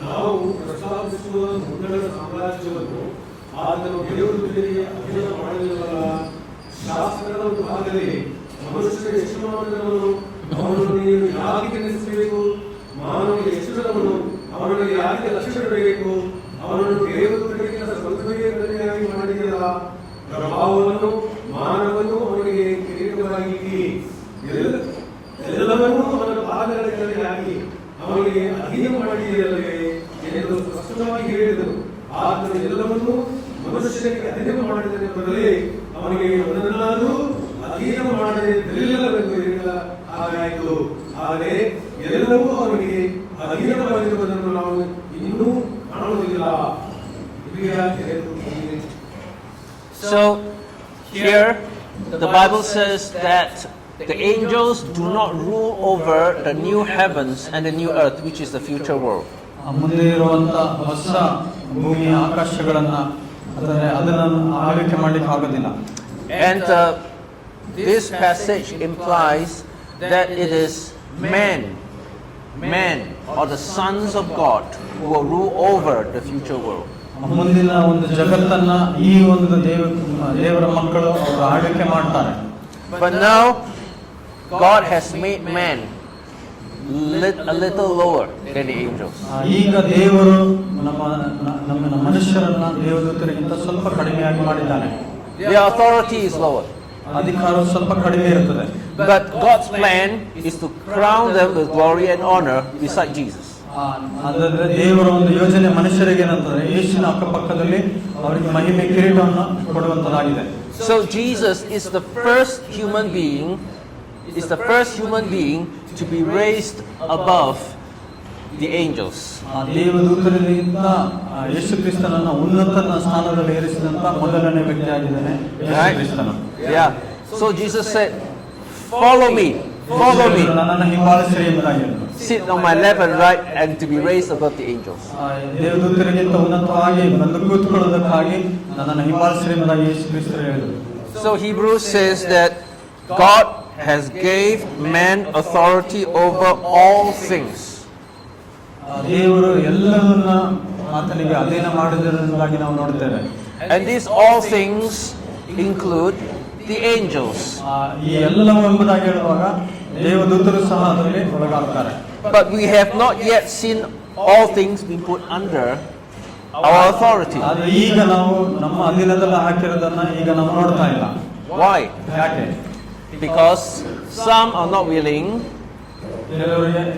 ನಾವು ಪ್ರಸ್ತಾಪಿಸುವ ಮುನ್ನಡೆದ ಸಾಮ್ರಾಜ್ಯವನ್ನು ಆತನು ದೇವದೂತರಿಗೆ ಅಧೀನ ಮಾಡಲಿಲ್ಲವಲ್ಲ. ಶಾಸ್ತ್ರದ ಒಂದು ಭಾಗದಲ್ಲಿ ಮನುಷ್ಯರಿಗೆ ಎಷ್ಟು ಮಾಡಿದವನು ಅವನನ್ನು ನೀನು ಯಾರಿಗೆ ನೆನೆಸಬೇಕು, ಮಾನವನಿಗೆ ಎಷ್ಟರವನು ಅವನಿಗೆ ಯಾರಿಗೆ ಲಕ್ಷ್ಯವಿಡಬೇಕು, ಅವನನ್ನು ದೇವದೂತರಿಗಿಂತ ಸ್ವಲ್ಪವೇ ಕಡಿಮೆಯಾಗಿ ಮಾಡಿದೆಯಲ್ಲ. ಪ್ರಭಾವವನ್ನು ಮಾನವನ್ನು ಅವನಿಗೆ ಕಿರೀಟವಾಗಿ ಎಲ್ಲವನ್ನೂ ಅವನ ಪಾದಗಳ ಕೆಳಗೆ ಹಾಕಿ ಅವನಿಗೆ ಅಧೀನ ಮಾಡಿದೆಯಲ್ಲವೇ ಎಂದು ಸ್ಪಷ್ಟವಾಗಿ ಹೇಳಿದರು. ಆತನು ಎಲ್ಲವನ್ನೂ ಮನುಷ್ಯನಿಗೆ ಅಧೀನ ಮಾಡಿದರೆ ಬದಲೇ ಅವನಿಗೆ ಒಂದನ್ನಾದರೂ ಅಧೀನ ಮಾಡಲಿಲ್ಲವೆಂದು ಹೇಳಿದ ಹಾಗಾಯಿತು. ಆದರೆ ಎಲ್ಲವೂ ಅವನಿಗೆ ಅಧೀನವಾಗಿರುವುದನ್ನು ನಾವು ಇನ್ನೂ ಕಾಣುವುದಿಲ್ಲ. So here the Bible says that the angels do not rule over the new heavens and the new earth, which is the future world. ಮುಂದೆ ಇರುವಂತ ಹೊಸ ಭೂಮಿ ಆಕಾಶಗಳನ್ನ ಅದನ್ನು ಆಳ್ವಿಕೆ ಮಾಡ್ಲಿಕ್ಕೆ ಆಗೋದಿಲ್ಲ. And this passage implies that it is men or the sons of God who will rule over the future world. ಮುಂದಿನ ಒಂದು ಜಗತ್ತನ್ನ ಈ ಒಂದು ದೇವರ ಮಕ್ಕಳು ಅವರು ಆಳ್ವಿಕೆ ಮಾಡ್ತಾರೆ. But now God has made man a little lower than the angels. ಈಗ ದೇವರು ನಮ್ಮ ಮನುಷ್ಯರನ್ನ ದೇವದೂತರಿಗಿಂತ ಸ್ವಲ್ಪ ಕಡಿಮೆಯಾಗಿ ಮಾಡಿದ್ದಾನೆ. Their authority is lower. ಅಧಿಕಾರವು ಸ್ವಲ್ಪ ಕಡಿಮೆ ಇರುತ್ತದೆ. But God's plan is to crown them with glory and honor beside Jesus. ಅಂದ್ರೆ ದೇವರ ಒಂದು ಯೋಜನೆ ಮನುಷ್ಯರಿಗೆ ಏನಂತಂದ್ರೆ ಯೇಸುವಿನ ಅಕ್ಕಪಕ್ಕದಲ್ಲಿ ಅವರಿಗೆ ಮಹಿಮೆ ಕಿರೀಟವನ್ನು ಕೊಡುವಂತದಾಗಿದೆ. So Jesus is the first human being to be raised above the angels. ದೇವದೂತರಿಗಿಂತ ಯೇಸು ಕ್ರಿಸ್ತನನ್ನ ಉನ್ನತ ಸ್ಥಾನದಲ್ಲಿ ಏರಿಸಿದಂತ ಮೊದಲನೇ ವ್ಯಕ್ತಿಯಾಗಿದ್ದಾನೆ ಯೇಸು ಕ್ರಿಸ್ತನು. Yeah. So Jesus said, "Follow me. ನನ್ನನ್ನು ಹಿಂಬಾಲಿಸಿರಿ ಎಂಬುದಾಗಿ. Sit on my left and right, and to be raised above the angels." ದೇವದೂತರಿಗಿಂತ ಉನ್ನತವಾಗಿ ಬಂದು ಕೂತ್ಕೊಳ್ಳೋದಕ್ಕಾಗಿ ನನ್ನನ್ನು ಹಿಂಬಾಲಿಸಿರಿ ಎಂಬುದಾಗಿ ಯೇಸು ಕ್ರಿಸ್ತರು ಹೇಳಿದರು. So Hebrews says that God has gave man authority over all things. ದೇವರು ಎಲ್ಲವನ್ನ ಆತನಿಗೆ ಅಧೀನ ಮಾಡಿರುವುದಾಗಿ ನಾವು ನೋಡುತ್ತೇವೆ. And these all things include the angels. ಈ ಎಲ್ಲವೂ ಎಂಬುದಾಗಿ ಹೇಳುವಾಗ ದೇವದೂತರು ಸಹ ಅದರಲ್ಲಿ ಒಳಗಾಗ್ತಾರೆ. But we have not yet seen all things being put under our authority. ಆದರೆ ಈಗ ನಾವು ನಮ್ಮ ಅಧೀನದಲ್ಲಿ ಹಾಕಿರೋದನ್ನ ಈಗ ನಾವು ನೋಡ್ತಾ ಇಲ್ಲ. Why? ಯಾಕೆ? Because some are not willing,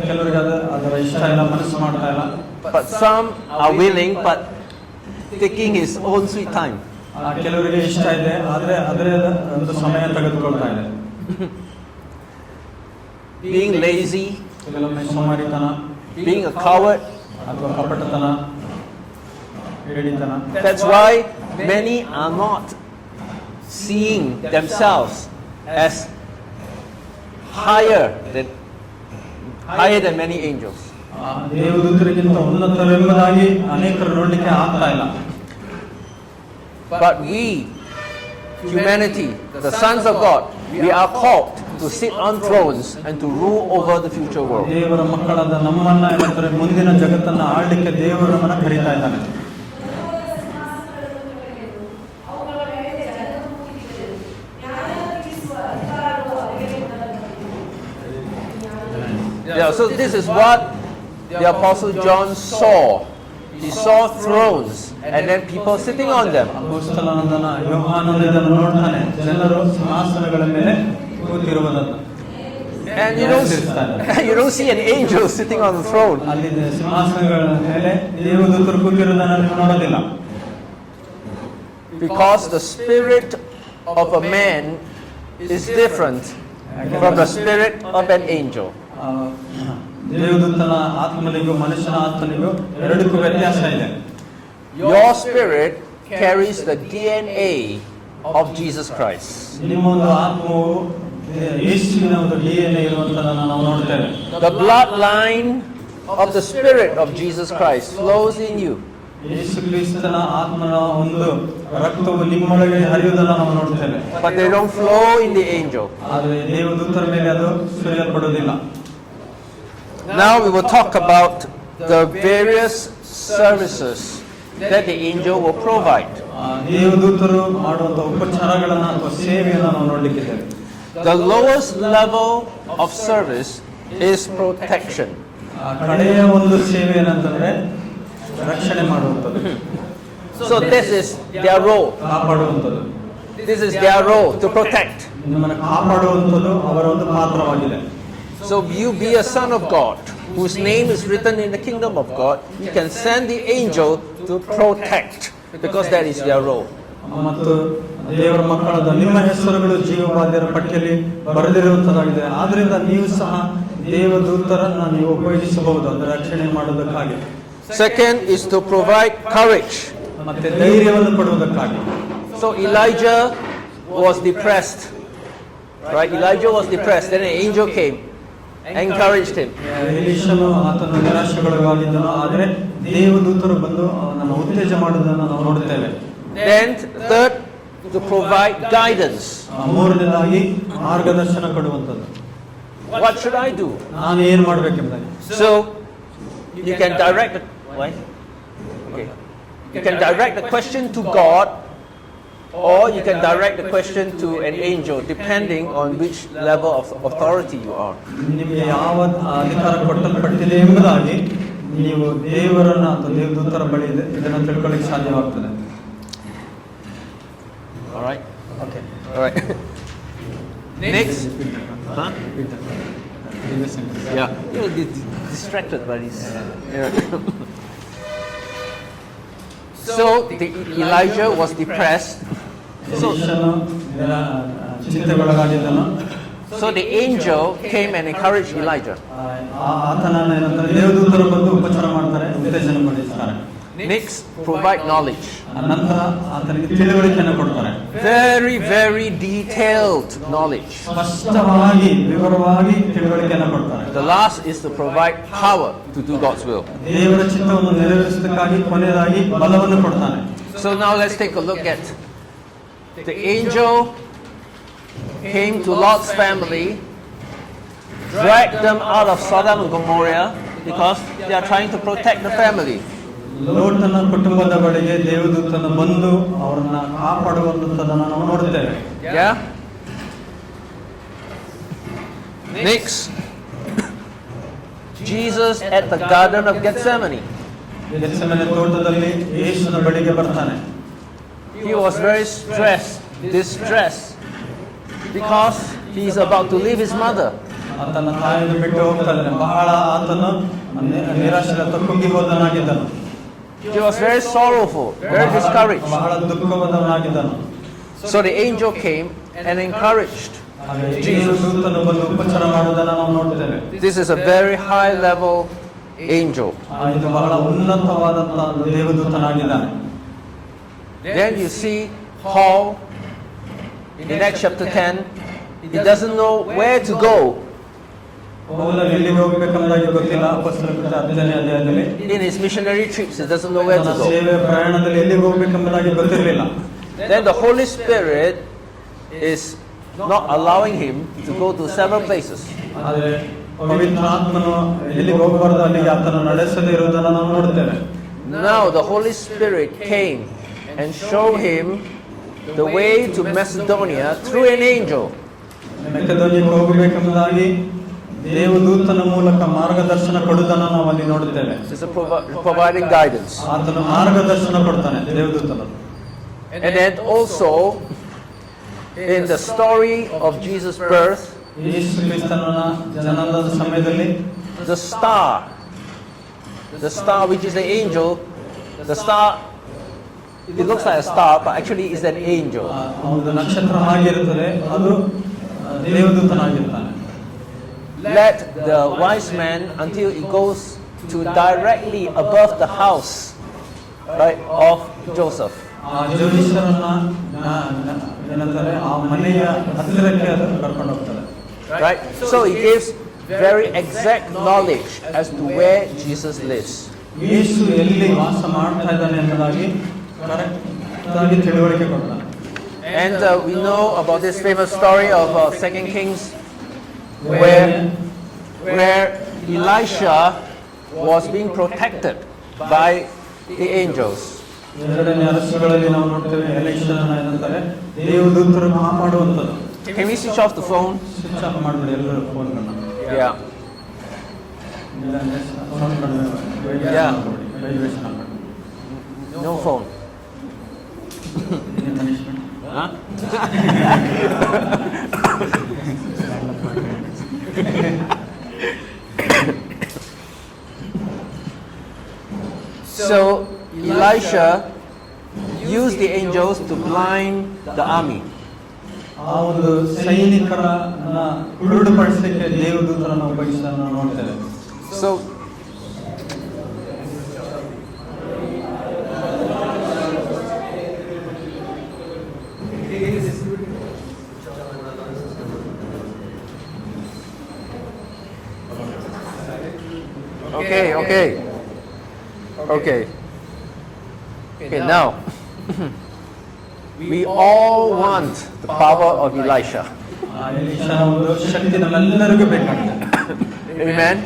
ಕೆಲವರಿಗೆ ಅದರ ಇಷ್ಟ ಇಲ್ಲ, ಮನಸ್ಸು ಮಾಡ್ತಾ ಇಲ್ಲ. but some are willing, but taking his own sweet time. ಕೆಲವರಿಗೆ ಇಷ್ಟ ಇದೆ, ಆದ್ರೆ ಅದರ ಒಂದು ಸಮಯ ತೆಗೆದುಕೊಳ್ತಾ ಇದೆ. Being lazy, ಕೆಲವೊಮ್ಮೆ ಸೋಮಾರಿತನ, being a coward. ಅಥವಾ ಕಪಟತನ, ಹೇಳಿತನ. That's why many are not seeing themselves as higher than many angels. ದೇವದೂತರಿಗಿಂತ ಉನ್ನತರೆಂಬುದಾಗಿ ಅನೇಕರು ನೋಡಲಿಕ್ಕೆ ಆಗ್ತಾ ಇಲ್ಲ. But we, humanity, the sons of God, we are called to sit on thrones and to rule over the future world. ದೇವರ ಮಕ್ಕಳಾದ ನಮ್ಮನ್ನ ಏನಂತಾರೆ ಮುಂದಿನ ಜಗತ್ತನ್ನ ಆಳ್ಲಿಕ್ಕೆ ದೇವರು ನಮ್ಮನ್ನ ಕರೀತಾ ಇದ್ದಾನೆ. Yeah, so this is what the Apostle John saw. He saw thrones and then people sitting on them. ಅಪೊಸ್ತಲನಾದ ಯೋಹಾನನು ಇದನ್ನು ನೋಡ್ತಾನೆ, ಜನರು ಸಿಂಹಾಸನಗಳ ಮೇಲೆ ಕೂತಿರುವುದನ್ನು. And you don't see an angel sitting on the throne. ಅಲ್ಲಿ ಸಿಂಹಾಸನಗಳ ಮೇಲೆ ದೇವದೂತರು ಕೂತಿರುವುದನ್ನು ನೀವು ನೋಡೋದಿಲ್ಲ. Because the spirit of a man is different from the spirit of an angel. ದೇವದೂತನ ಆತ್ಮನಿಗೂ ಮನುಷ್ಯನ ಆತ್ಮನಿಗೂ ಎರಡಕ್ಕೂ ವ್ಯತ್ಯಾಸ ಇದೆ. Your spirit carries the DNA of Jesus Christ. ನಿಮ್ಮ ಒಂದು ಆತ್ಮವು ಯೇಸುವಿನ ಒಂದು DNA ಇರುವಂತದನ್ನು ನಾವು ನೋಡ್ತೇವೆ. The bloodline of the spirit of Jesus Christ flows in you. ಯೇಸು ಕ್ರಿಸ್ತನ ಆತ್ಮನ ಒಂದು ರಕ್ತವು ನಿಮ್ಮೊಳಗೆ ಹರಿಯುವುದನ್ನು ನಾವು ನೋಡ್ತೇವೆ. But they don't flow in the angel. ಆದರೆ ದೇವದೂತರ ಮೇಲೆ ಅದು ಸುರಿಯಲ್ಪಡುವುದಿಲ್ಲ. Now we will talk about the various services that the angel will provide. ದೇವದೂತರು ಮಾಡುವಂತ ಉಪಚಾರಗಳನ್ನು ಅಥವಾ ಸೇವೆಯನ್ನು ನಾವು ನೋಡಲಿಕ್ಕಿದ್ದೇವೆ. The lowest level of service is protection. ಕಡೆಯ ಒಂದು ಸೇವೆ ಏನಂತಂದ್ರೆ ರಕ್ಷಣೆ ಮಾಡುವಂಥದ್ದು. So this is their role. ಕಾಪಾಡುವಂಥದ್ದು. This is their role, to protect. ನಿಮ್ಮನ್ನು ಕಾಪಾಡುವಂಥದ್ದು ಅವರ ಒಂದು ಪಾತ್ರವಾಗಿದೆ. So you be a son of God, whose name is written in the kingdom of God, you can send the angel to protect, because that is their role. ಮತ್ತು ದೇವರ ಮಕ್ಕಳಾದ ನಿಮ್ಮ ಹೆಸರುಗಳು ಜೀವಬಾಧ್ಯರ ಪಟ್ಟಿಯಲ್ಲಿ ಬರೆದಿರುವಂತದ್ದಾಗಿದೆ. ಆದ್ರಿಂದ ನೀವು ಸಹ ದೇವದೂತರನ್ನು ನೀವು ಉಪಯೋಗಿಸಬಹುದು ಅದರ ರಕ್ಷಣೆ ಮಾಡೋದಕ್ಕಾಗಿ. Second is to provide courage. ಮತ್ತೆ ಧೈರ್ಯವನ್ನು ಕೊಡುವುದಕ್ಕಾಗಿ. So Elijah was depressed. Right? Elijah was depressed. Then an angel came, encouraged him. ಎಲೀಷನು ಆತನು ನಿರಾಶೆಗೊಳಗಾಗಿದ್ದನು, ಆದರೆ ದೇವದೂತರು ಬಂದು ಅವನನ್ನು ಉತ್ತೇಜ ಮಾಡುವುದನ್ನು ನಾವು ನೋಡುತ್ತೇವೆ. Then third, to provide guidance. ಮೂರನೇದಾಗಿ ಮಾರ್ಗದರ್ಶನ ಕೊಡುವಂಥದ್ದು. What should I do? ನಾನು ಏನು ಮಾಡಬೇಕೆಂಬುದಾಗಿ. So you can direct the why? Okay. You can direct the question to God, or you can direct the question to an angel, depending on which level of authority you are. ನಿಮಗೆ ಯಾವ ಅಧಿಕಾರ ಕೊಟ್ಟಲ್ಪಟ್ಟಿದೆ ಎಂಬುದಾಗಿ ನೀವು ದೇವರನ್ನ ಅಥವಾ ದೇವದೂತರ ಬಳಿ ಇದನ್ನು ತಿಳ್ಕೊಳ್ಳಿಕ್ಕೆ ಸಾಧ್ಯವಾಗ್ತದೆ. All right. Okay. All right. Next. Huh? Yeah. You're distracted by this. Yeah. So Elijah was depressed. ಎಲೀಷನು ಚಿಂತೆಗೊಳಗಾಗಿದ್ದನು. So the angel came and encouraged Elijah. ಆತನನ್ನು ಏನಂತಾರೆ, ದೇವದೂತರು ಬಂದು ಉಪಚಾರ ಮಾಡ್ತಾರೆ, ಉತ್ತೇಜನ ಪಡಿಸ್ತಾರೆ. Next, provide knowledge. ನಂತರ ಆತನಿಗೆ ತಿಳುವಳಿಕೆಯನ್ನು ಕೊಡ್ತಾರೆ. Very, very detailed knowledge. ಸ್ಪಷ್ಟವಾಗಿ ವಿವರವಾಗಿ ತಿಳುವಳಿಕೆಯನ್ನು ಕೊಡ್ತಾರೆ. The last is to provide power to do God's will. ದೇವರ ಚಿತ್ತವನ್ನು ನೆರವೇರಿಸಲಿಕ್ಕಾಗಿ ಕೊನೆಯದಾಗಿ ಬಲವನ್ನು ಕೊಡ್ತಾನೆ. So now let's take a look at the angel came to Lot's family, dragged them out of Sodom and Gomorrah because they are trying to protect the family. ಲೋಟನ ಕುಟುಂಬದ ಬಳಿಗೆ ದೇವದೂತನು ಬಂದು ಅವರನ್ನ ಕಾಪಾಡುವಂಥದ್ದನ್ನು ನಾವು ನೋಡುತ್ತೇವೆ. Yeah? Next, Jesus at the Garden of Gethsemane. Gethsemane ತೋಟದಲ್ಲಿ ಯೇಸುವಿನ ಬಳಿಗೆ ಬರ್ತಾನೆ. He was very distressed, because he is about to leave his mother. ಆತನ ತಾಯಿಯನ್ನು ಬಿಟ್ಟು ಹೋಗ್ತಾನೆ. ಬಹಳ ಆತನು ನಿರಾಶೆ ಕುಗ್ಗಿ ಹೋದನಾಗಿದ್ದನು. He was very sorrowful, very discouraged. ಬಹಳ ದುಃಖವಾದವನಾಗಿದ್ದನು. So the angel came and encouraged Jesus. ದೂತನು ಬಂದು ಉಪಚಾರ ಮಾಡುವುದನ್ನು ನಾವು ನೋಡ್ತೇವೆ. This is a very high level angel. ಇದು ಬಹಳ ಉನ್ನತವಾದಂತಹ ದೇವದೂತನಾಗಿದ್ದಾನೆ. Then you see Paul in Acts chapter 10. He doesn't know where to go. ಪೌಲನು ಎಲ್ಲಿಗೆ ಹೋಗಬೇಕೆಂಬುದಾಗಿ ಗೊತ್ತಿಲ್ಲ. ಅಪೊಸ್ತಲರ ಕೃತ್ಯ 10ನೇ ಅಧ್ಯಾಯದಲ್ಲಿ In his missionary trips, he doesn't know where to ತನ್ನ go. ಸೇವೆ ಪ್ರಯಾಣದಲ್ಲಿ ಎಲ್ಲಿಗೆ ಹೋಗಬೇಕೆಂಬುದಾಗಿ ಗೊತ್ತಿರಲಿಲ್ಲ. Then the Holy Spirit is not allowing him to go to several places. ಆದರೆ ಪವಿತ್ರಾತ್ಮನು ಎಲ್ಲಿಗೆ ಹೋಗಬಾರದು ಅಲ್ಲಿಗೆ ಆತನು ನಡೆಸದೇ ಇರುವುದನ್ನು ನಾವು ನೋಡ್ತೇವೆ. Now the Holy Spirit came and showed him the way to Macedonia through an angel. ಮೆಕೆದೋನಿಯಕ್ಕೆ ಹೋಗಬೇಕೆಂಬುದಾಗಿ ದೇವದೂತನ ಮೂಲಕ ಮಾರ್ಗದರ್ಶನ ಕೊಡುವುದನ್ನು ನಾವು ಅಲ್ಲಿ ನೋಡುತ್ತೇವೆ. This is providing guidance. ಆತನು ಮಾರ್ಗದರ್ಶನ ಕೊಡ್ತಾನೆ ದೇವದೂತನು. And then also in the story of Jesus' birth, ಯೇಸು ಕ್ರಿಸ್ತನ ಜನನದ ಸಮಯದಲ್ಲಿ the star which is the angel, the star, it looks like a star, but actually is an angel. ಒಂದು ನಕ್ಷತ್ರ ಆಗಿರುತ್ತದೆ, ಅದು ದೇವದೂತನಾಗಿರ್ತಾನೆ. Led the wise man until it goes to directly above the house, right, of Joseph. ಆ ಜೋಯಿಸರನ್ನ ಏನಂತಾರೆ, ಆ ಮನೆಯ ಹತ್ತಿರಕ್ಕೆ ಅದು ಕರ್ಕೊಂಡು ಹೋಗ್ತಾರೆ. Right? So it gives very exact knowledge as to where Jesus lives. ಯೇಸು ಎಲ್ಲಿ ವಾಸ ಮಾಡ್ತಾ ಇದ್ದಾನೆ ಎಂಬುದಾಗಿ ಕರೆಕ್ಟ್ ಆಗಿ ತಿಳುವಳಿಕೆ ಕೊಡ್ತಾನೆ. And we know about this famous story of 2 Kings, where Elisha was being protected by the angels. ಎರಡನೇ ಅರಸುಗಳಲ್ಲಿ ನಾವು ನೋಡ್ತೇವೆ, ಎಲೀಷನ ಏನಂತಾರೆ, ದೇವದೂತರು ಕಾಪಾಡುವಂಥದ್ದು. Can we switch off the phone? Switch off ಮಾಡಿಬಿಡಿ ಎಲ್ಲರೂ ಫೋನ್ಗಳನ್ನ. Yeah. No phone. Huh? So Elisha used the angels to blind the army. ಆ ಒಂದು ಸೈನಿಕರನ್ನ ಕುರುಡುಪಡಿಸಲಿಕ್ಕೆ ದೇವದೂತರನ್ನು ಉಪಯೋಗಿಸೋದನ್ನು ನಾವು ನೋಡ್ತೇವೆ. So Okay, now we all want the power of Elisha. ಎಲೀಷನ ಒಂದು ಶಕ್ತಿ ನಮ್ಮೆಲ್ಲರಿಗೂ ಬೇಕಾಗಿದೆ. Amen.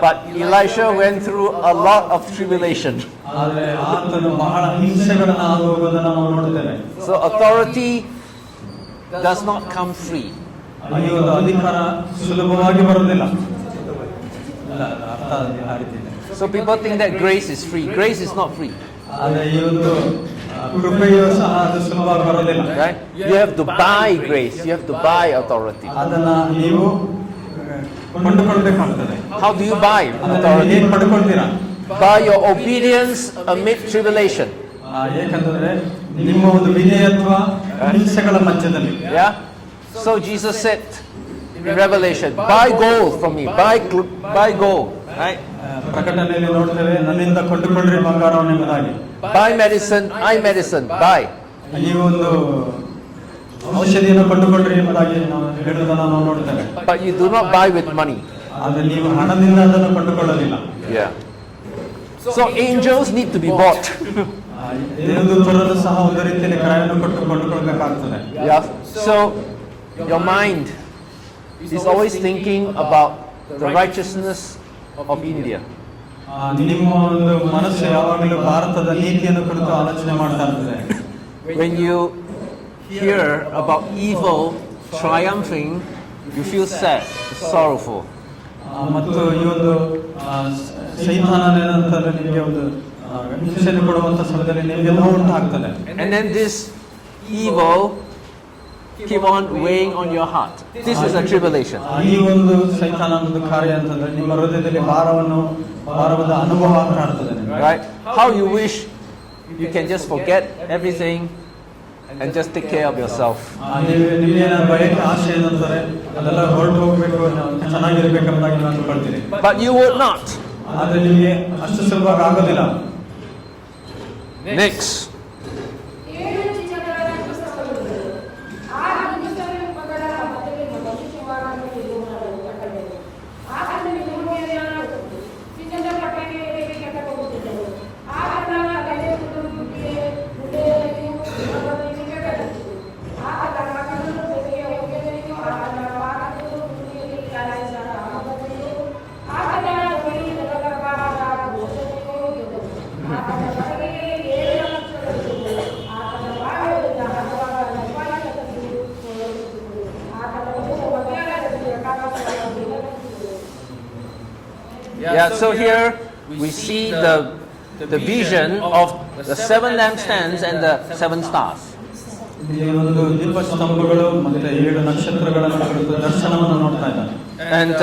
But Elisha went through a lot of tribulation. ಆದರೆ ಆತನು ಬಹಳ ಹಿಂಸೆಗಳನ್ನು ಆಗಿ ಹೋಗೋದನ್ನು ನಾವು ನೋಡ್ತೇವೆ. So authority does not come free. ಈ ಒಂದು ಅಧಿಕಾರ ಸುಲಭವಾಗಿ ಬರುವುದಿಲ್ಲ. ಅರ್ಥ ಆ ರೀತಿ ಇದೆ. So people think that grace is free. Grace is not free. ಆದರೆ ಈ ಒಂದು ಕೃಪೆಯು ಸಹ ಅದು ಸುಲಭವಾಗಿ ಬರೋದಿಲ್ಲ. Right? You have to buy grace. You have to buy authority. ಅದನ್ನ ನೀವು ಕೊಂಡುಕೊಳ್ಬೇಕಾಗ್ತದೆ. How do you buy ಅದನ್ನ authority? ಹೇಗೆ ಪಡ್ಕೊಳ್ತೀರಾ? By your obedience amid tribulation. ಏಕೆಂತಂದ್ರೆ ನಿಮ್ಮ ಒಂದು ವಿಧೇಯತ್ವ ಹಿಂಸೆಗಳ ಮಧ್ಯದಲ್ಲಿ. Yeah. So Jesus said in Revelation, "Buy gold from me. Buy gold." Right? ಪ್ರಕಟಣೆಯಲ್ಲಿ ನೋಡ್ತೇವೆ, ನನ್ನಿಂದ ಕೊಂಡುಕೊಳ್ಳ್ರಿ ಬಂಗಾರವನ್ನು ಎಂಬುದಾಗಿ. Buy medicine. Medicine. Buy. ಈ ಒಂದು ಔಷಧಿಯನ್ನು ಕೊಂಡುಕೊಳ್ಳ್ರಿ ಎಂಬುದಾಗಿ ನಾವು ಹೇಳುವುದನ್ನು ನಾವು ನೋಡ್ತೇವೆ. But you do not buy with money. ಆದರೆ ನೀವು ಹಣದಿಂದ ಅದನ್ನು ಕೊಂಡುಕೊಳ್ಳಲಿಲ್ಲ. Yeah. So angels need to be bought. ದೇವದೂತರನ್ನು ಸಹ ಒಂದು ರೀತಿಯಲ್ಲಿ ಕ್ರಯವನ್ನು ಕೊಟ್ಟು ಕೊಂಡುಕೊಳ್ಬೇಕಾಗ್ತದೆ. Yeah. So your mind is always thinking about the righteousness of India. ನಿಮ್ಮ ಒಂದು ಮನಸ್ಸು ಯಾವಾಗಲೂ ಭಾರತದ ನೀತಿಯನ್ನು ಕುರಿತು ಆಲೋಚನೆ ಮಾಡ್ತಾ ಇರ್ತದೆ. When you hear about evil triumphing, you feel sad, sorrowful. ಮತ್ತು ಈ ಒಂದು ಸೈತಾನನೇನಂತಾರೆ ನಿಮಗೆ ಒಂದು ಹಿಂಸೆಯನ್ನು ಕೊಡುವಂತ ಸಮಯದಲ್ಲಿ ನಿಮಗೆ ನೋವು ಉಂಟಾಗ್ತದೆ. And then this evil keep on weighing on your heart. This is a tribulation. ಈ ಒಂದು ಸೈತಾನ ಒಂದು ಕಾರ್ಯ ಅಂತಂದ್ರೆ ನಿಮ್ಮ ಹೃದಯದಲ್ಲಿ ಭಾರವಾದ ಅನುಭವ ಕಾಡ್ತದೆ. Right? How you wish you can just forget everything and just take care of yourself. ನಿಮಗೆ ಬಯಕೆ ಆಸೆ ಏನಂತಾರೆ ಅದೆಲ್ಲ ಹೊರಟು ಹೋಗ್ಬೇಕು, ಚೆನ್ನಾಗಿರ್ಬೇಕೆಂಬುದಾಗಿ ನಾನು ಅಂದ್ಕೊಳ್ತೀನಿ. But you would not. ಆದ್ರೆ ನಿಮಗೆ ಅಷ್ಟು ಸುಲಭವಾಗಿ ಆಗೋದಿಲ್ಲ. Next. Yeah, so here we see the vision of the 7 lampstands and the 7 stars. ಈ ಒಂದು ದೀಪಸ್ತಂಭಗಳು ಮತ್ತೆ 7 ನಕ್ಷತ್ರಗಳನ್ನು ಕುರಿತು ದರ್ಶನವನ್ನು ನೋಡ್ತಾ ಇದ್ದಾನೆ. And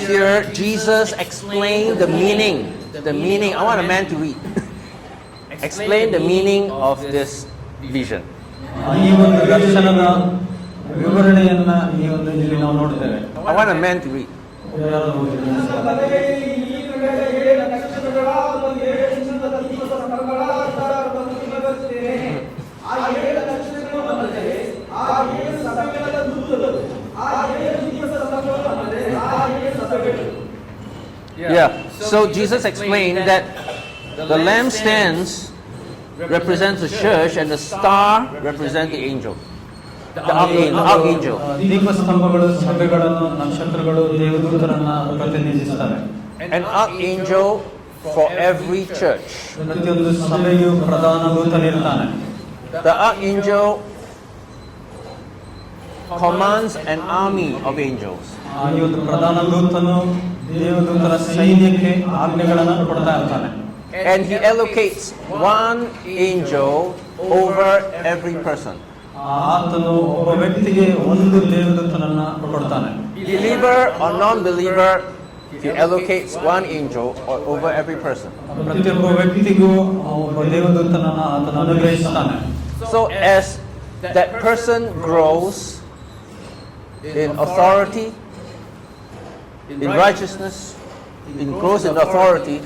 here Jesus explained the meaning. I want a man to read. Explain the meaning of this vision. ಈ ಒಂದು ದರ್ಶನದ ವಿವರಣೆಯನ್ನ ಈ ಒಂದು ಇಲ್ಲಿ ನಾವು ನೋಡ್ತೇವೆ. I want a man to read. Yeah. So Jesus explained that the lampstands represents the church and the star represents the angel. The archangel. ದೀಪಸ್ತಂಭಗಳು ಸಭೆಗಳನ್ನು, ನಕ್ಷತ್ರಗಳು ದೇವದೂತರನ್ನ ಪ್ರತಿನಿಧಿಸುತ್ತವೆ. An archangel for every church. ಪ್ರತಿಯೊಂದು ಸಭೆಯು ಪ್ರಧಾನ ದೂತನಿರ್ತಾನೆ. The archangel commands an army of angels. ಈ ಒಂದು ಪ್ರಧಾನ ದೂತನು ದೇವದೂತರ ಸೈನ್ಯಕ್ಕೆ ಆಜ್ಞೆಗಳನ್ನು ಕೊಡ್ತಾ ಇರ್ತಾನೆ. And he allocates one angel over every person. ಆತನು ಒಬ್ಬ ವ್ಯಕ್ತಿಗೆ ಒಂದು ದೇವದೂತನನ್ನ ಕೊಡ್ತಾನೆ. Believer or non-believer, he allocates one angel over every person. ಪ್ರತಿಯೊಬ್ಬ ವ್ಯಕ್ತಿಗೂ ಒಬ್ಬ ದೇವದೂತನನ್ನ ಆತನು ಅನುಗ್ರಹಿಸುತ್ತಾನೆ. So as that person grows in authority, in righteousness, grows in authority,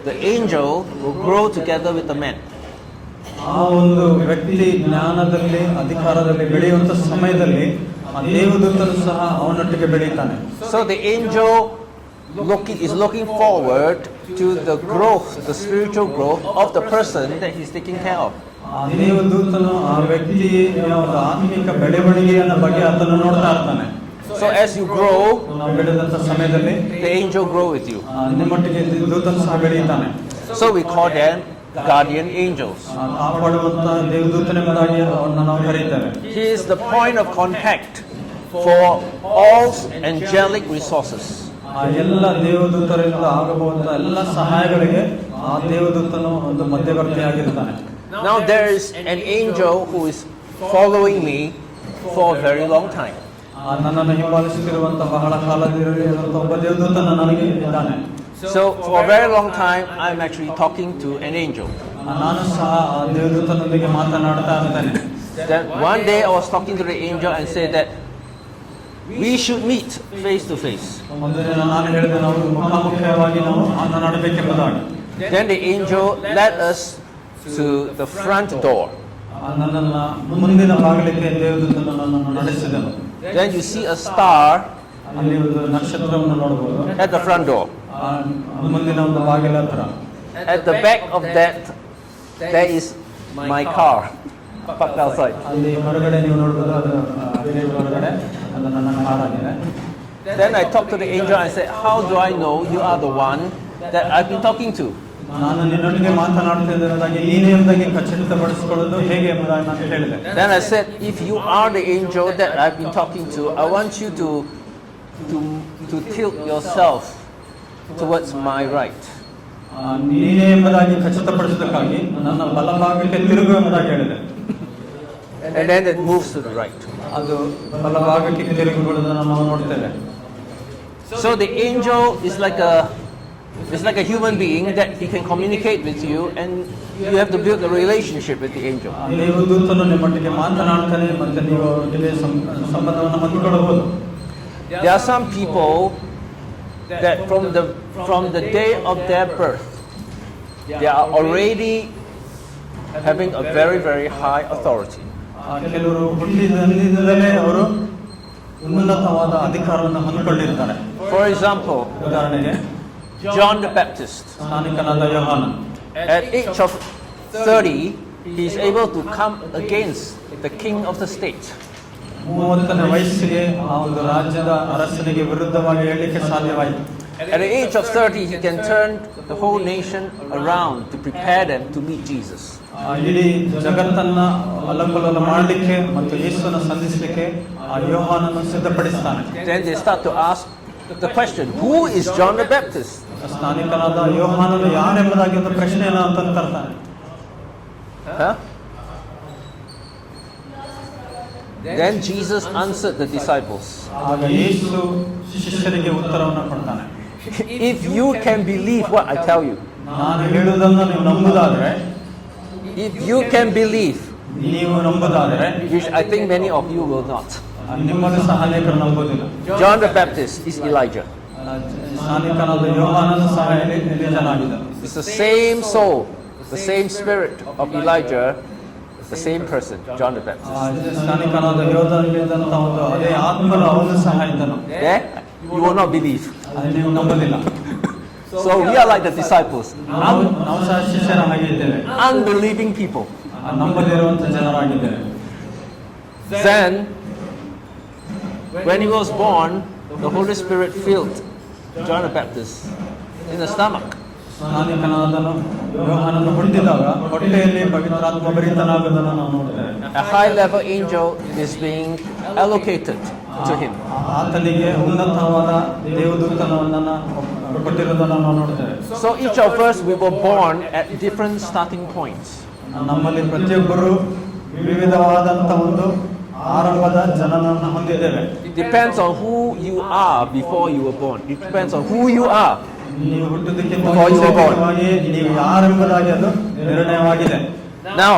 the angel will grow together with the man. ಆ ಒಂದು ವ್ಯಕ್ತಿ ಜ್ಞಾನದಲ್ಲಿ, ಅಧಿಕಾರದಲ್ಲಿ ಬೆಳೆಯುವಂತ ಸಮಯದಲ್ಲಿ ಆ ದೇವದೂತನು ಸಹ ಅವನೊಟ್ಟಿಗೆ ಬೆಳೆಯುತ್ತಾನೆ. So the angel is looking forward to the growth, the spiritual growth of the person that he's taking care of. ಆ ದೇವದೂತನು ಆ ವ್ಯಕ್ತಿಯ ಒಂದು ಆತ್ಮಿಕ ಬೆಳವಣಿಗೆಯ ಬಗ್ಗೆ ಆತನು ನೋಡ್ತಾ ಇರ್ತಾನೆ. So as you grow, ನಾವು ಬೆಳೆದಂತ ಸಮಯದಲ್ಲಿ the angel grow with you. ನಿಮ್ಮೊಟ್ಟಿಗೆ ದೂತನು ಸಹ ಬೆಳೆಯುತ್ತಾನೆ. So we call them guardian angels. ಕಾಪಾಡುವಂತ ದೇವದೂತನೆಂಬುದಾಗಿ ಅವರನ್ನು ನಾವು ಕರೆಯುತ್ತೇವೆ. He is the point of contact for all angelic resources. ಆ ಎಲ್ಲ ದೇವದೂತರಿಂದ ಆಗಬಹುದಂತ ಎಲ್ಲ ಸಹಾಯಗಳಿಗೆ ಆ ದೇವದೂತನು ಒಂದು ಮಧ್ಯವರ್ತಿಯಾಗಿರ್ತಾನೆ. Now there is an angel who is following me for a very long time. ನನ್ನನ್ನು ಹಿಂಬಾಲಿಸುತ್ತಿರುವಂತ ಬಹಳ ಕಾಲದಿರುವಂತ ಒಬ್ಬ ದೇವದೂತನು ನನಗೆ ಇದ್ದಾನೆ. So for a very long time, I'm actually talking to an angel. ನಾನು ಸಹ ಆ ದೇವದೂತನೊಂದಿಗೆ ಮಾತನಾಡ್ತಾ ಇರ್ತೇನೆ. Then one day I was talking to the angel and said that we should meet face to face. ಒಂದು ದಿನ ನಾನು ಹೇಳಿದೆ ನಾವು ಮುಖಾಮುಖಿಯಾಗಿ ನಾವು ಮಾತನಾಡಬೇಕೆಂಬುದಾಗಿ. Then the angel led us to the front door. ನನ್ನನ್ನ ಮುಂದಿನ ಬಾಗಿಲಿಗೆ ದೇವದೂತನು ನನ್ನನ್ನು ನಡೆಸಿದನು. Then you see a star ಅಲ್ಲಿ ಒಂದು ನಕ್ಷತ್ರವನ್ನು ನೋಡಬಹುದು at the front door. ಮುಂದಿನ ಒಂದು ಬಾಗಿಲ ಹತ್ರ. At the back of that, there is my car parked outside. ಅಲ್ಲಿ ಹೊರಗಡೆ ನೀವು ನೋಡಬಹುದು ಅದು ಗೇಟ್ ಹೊರಗಡೆ ಅದು ನನ್ನ ಕಾರ್ ಆಗಿದೆ. Then I talked to the angel and said, how do I know you are the one that I've been talking to? ನಾನು ನಿನ್ನೊಟ್ಟಿಗೆ ಮಾತನಾಡ್ತಿದ್ದರಾಗಿ ನೀನೇ ಎಂಬುದಾಗಿ ಖಚಿತಪಡಿಸಿಕೊಳ್ಳೋದು ಹೇಗೆ ಎಂಬುದಾಗಿ ನಾನು ಹೇಳಿದೆ. Then I said, if you are the angel that I've been talking to, I want you to tilt yourself towards my right. ನೀನೇ ಎಂಬುದಾಗಿ ಖಚಿತಪಡಿಸೋದಕ್ಕಾಗಿ ನನ್ನ ಬಲಭಾಗಕ್ಕೆ ತಿರುಗು ಎಂಬುದಾಗಿ ಹೇಳಿದೆ. And then it moves to the right. ಅದು ಬಲಭಾಗಕ್ಕೆ ತಿರುಗಿಕೊಳ್ಳೋದನ್ನು ನಾವು ನೋಡ್ತೇವೆ. So the angel is like a human being that he can communicate with you, and you have to build a relationship with the angel. ದೇವದೂತನು ನಿಮ್ಮೊಟ್ಟಿಗೆ ಮಾತನಾಡ್ತಾನೆ ಮತ್ತೆ ನೀವು ಜೊತೆ ಸಂಬಂಧವನ್ನು ಹೊಂದಿಕೊಳ್ಳಬಹುದು. There are some people that from the day of their birth, they are already having a very, very high authority. ಕೆಲವರು ಹುಟ್ಟಿದಂದಿನದಲ್ಲೇ ಅವರು ಉನ್ನತವಾದ ಅಧಿಕಾರವನ್ನು ಹೊಂದಿಕೊಂಡಿರ್ತಾರೆ. For example, ಉದಾಹರಣೆಗೆ John the Baptist. ಸ್ನಾನಿಕನಾದ ಯೋಹಾನ At age of 30, he is able to come against the king of the state. 30ನೇ ವಯಸ್ಸಿಗೆ ಆ ಒಂದು ರಾಜ್ಯದ ಅರಸನಿಗೆ ವಿರುದ್ಧವಾಗಿ ಹೇಳಲಿಕ್ಕೆ ಸಾಧ್ಯವಾಯಿತು. At the age of 30, he can turn the whole nation around to prepare them to meet Jesus. ಇಡೀ ಜಗತ್ತನ್ನ ಅಲ್ಲಕಲ್ಲೋಲ ಮಾಡಲಿಕ್ಕೆ ಮತ್ತು ಯೇಸುವನ್ನು ಸಂಧಿಸಲಿಕ್ಕೆ ಆ ಯೋಹಾನನ್ನು ಸಿದ್ಧಪಡಿಸ್ತಾನೆ. Then they start to ask the question, who is John the Baptist? ಸ್ನಾನಿಕನಾದ ಯೋಹಾನನು ಯಾರೆಂಬುದಾಗಿ ಒಂದು ಪ್ರಶ್ನೆಯನ್ನು ಅಂತ ತರ್ತಾನೆ. Huh? Then Jesus answered the disciples. ಆಗ ಯೇಸು ಶಿಷ್ಯರಿಗೆ ಉತ್ತರವನ್ನು ಕೊಡ್ತಾನೆ. If you can believe what I tell you, ನಾನು ಹೇಳುವುದನ್ನು ನೀವು ನಂಬುದಾದ್ರೆ, if you can believe, ನೀವು ನಂಬುದಾದ್ರೆ, which I think many of you will not. ನಿಮ್ಮನ್ನು ಸಹ ಅನೇಕರು ನಂಬುವುದಿಲ್ಲ. John the Baptist is Elijah. ಸ್ನಾನಿಕನಾದ ಯೋಹಾನನು ಸಹ ಎಲೀಯನಾಗಿದ್ದನು. It's the same soul, the same spirit of Elijah, the same person, John the Baptist. ಸ್ನಾನಿಕನಾದ ಯೋಧನಲ್ಲಿದ್ದಂಥ ಒಂದು ಅದೇ ಆತ್ಮನು ಅವನು ಸಹ ಇದ್ದನು. There, you will not believe. ಅದು ನೀವು ನಂಬುದಿಲ್ಲ. So we are like the disciples, ನಾವು ಸಹ ಶಿಷ್ಯರ ಹಾಗೆ ಇದ್ದೇವೆ. unbelieving people. ನಂಬದಿರುವಂಥ ಜನರಾಗಿದ್ದೇವೆ. Then, when he was born, the Holy Spirit filled John the Baptist in the stomach. ಸ್ನಾನಿಕನಾದನು ಯೋಹಾನನು ಹುಟ್ಟಿದಾಗ ಹೊಟ್ಟೆಯಲ್ಲಿ ಪವಿತ್ರಾತ್ಮ ಭರಿತನಾಗುವುದನ್ನು ನಾವು ನೋಡ್ತೇವೆ. A high-level angel is being allocated to him. ಆತನಿಗೆ ಉನ್ನತವಾದ ದೇವದೂತನನ್ನು ಕೊಟ್ಟಿರುವುದನ್ನು ನಾವು ನೋಡ್ತೇವೆ. So each of us, we were born at different starting points. ನಮ್ಮಲ್ಲಿ ಪ್ರತಿಯೊಬ್ಬರು ವಿವಿಧವಾದಂಥ ಒಂದು ಆರಂಭದ ಜನನವನ್ನು ಹೊಂದಿದ್ದೇವೆ. It depends on who you are before you were born. It depends on who you are. ನೀವು ಹುಟ್ಟುವುದಕ್ಕಿಂತ ಮುಂಚಿತವಾಗಿ ನೀವು ಯಾರೆಂಬುದಾಗಿ ಅದು ನಿರ್ಣಯವಾಗಿದೆ. Now,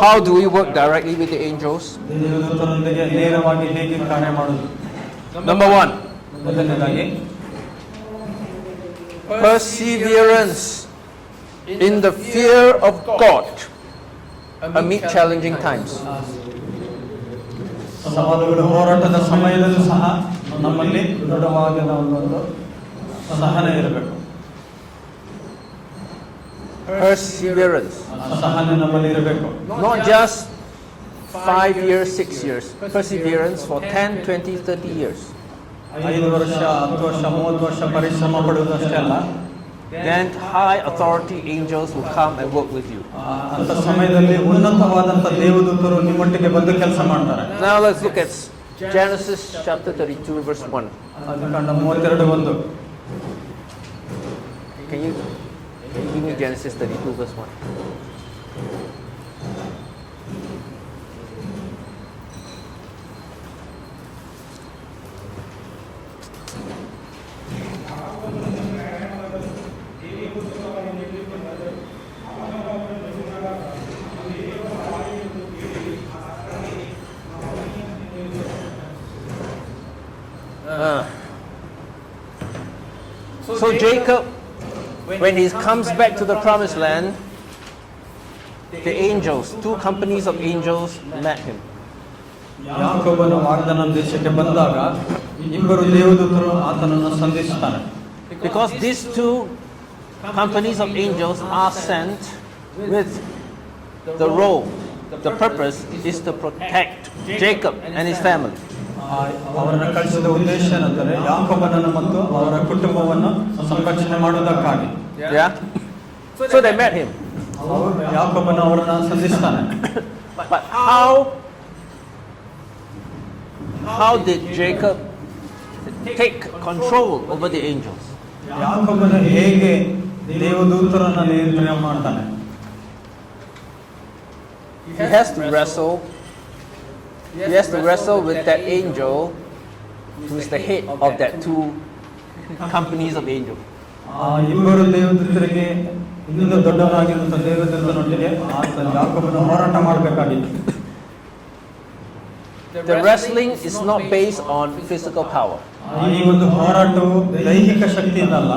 how do we work directly with the angels? ದೇವದೂತರೊಂದಿಗೆ ನೇರವಾಗಿ ಹೇಗೆ ಕಾರ್ಯ ಮಾಡುವುದು? Number one, ಮೊದಲನೇದಾಗಿ perseverance in the fear of God amid challenging times. ಸವಾಲುಗಳು ಹೋರಾಟದ ಸಮಯದಲ್ಲೂ ಸಹ ನಮ್ಮಲ್ಲಿ ದೃಢವಾದ ಒಂದು ಸಹನೆ ಇರಬೇಕು. Perseverance. ಸಹನೆ ನಮ್ಮಲ್ಲಿ ಇರಬೇಕು. Not just 5 years, 6 years. Perseverance for 10, 20, 30 years. 5 ವರ್ಷ, 10 ವರ್ಷ, 30 ವರ್ಷ ಪರಿಶ್ರಮ ಪಡುವುದು ಅಷ್ಟೇ ಅಲ್ಲ. Then high authority angels will come and work with you. ಅಂತ ಸಮಯದಲ್ಲಿ ಉನ್ನತವಾದಂಥ ದೇವದೂತರು ನಿಮ್ಮೊಟ್ಟಿಗೆ ಬಂದು ಕೆಲಸ ಮಾಡ್ತಾರೆ. Now let's look at Genesis chapter 32 verse 1. ಅದಕ್ಕಂಡ 32:1. Can you give me Genesis 32 verse 1? So Jacob, when he comes back to the promised land, the angels, 2 companies of angels met him. ಯಾಕೋಬನು ವಾಗ್ದಾನ ದೇಶಕ್ಕೆ ಬಂದಾಗ ಇಬ್ಬರು ದೇವದೂತರು ಆತನನ್ನು ಸಂಧಿಸುತ್ತಾರೆ. Because these 2 companies of angels are sent with the role, the purpose is to protect Jacob and his family. ಅವರನ್ನು ಕಳಿಸಿದ ಉದ್ದೇಶ ಏನಂದರೆ ಯಾಕೋಬನನ್ನು ಮತ್ತು ಅವರ ಕುಟುಂಬವನ್ನು ಸಂರಕ್ಷಣೆ ಮಾಡುವುದಕ್ಕಾಗಿ. Yeah? So they met him. ಯಾಕೋಬನು ಅವರನ್ನು ಸಂಧಿಸ್ತಾನೆ. But how did Jacob take control over the angels? ಯಾಕೋಬನು ಹೇಗೆ ದೇವದೂತರನ್ನು ನಿಯಂತ್ರಣ ಮಾಡ್ತಾನೆ? He has to wrestle with that angel who is the head of that 2 companies of angels. ಆ ಇಬ್ಬರು ದೇವದೂತರಿಗೆ ಇನ್ನೂ ದೊಡ್ಡವನಾಗಿರುವಂಥ ದೇವದೂತನೊಟ್ಟಿಗೆ ಆತ ಯಾಕೋಬನು ಹೋರಾಟ ಮಾಡಬೇಕಾಗಿತ್ತು. The wrestling is not based on physical power. ಈ ಒಂದು ಹೋರಾಟವು ದೈಹಿಕ ಶಕ್ತಿಯಿಂದ ಅಲ್ಲ.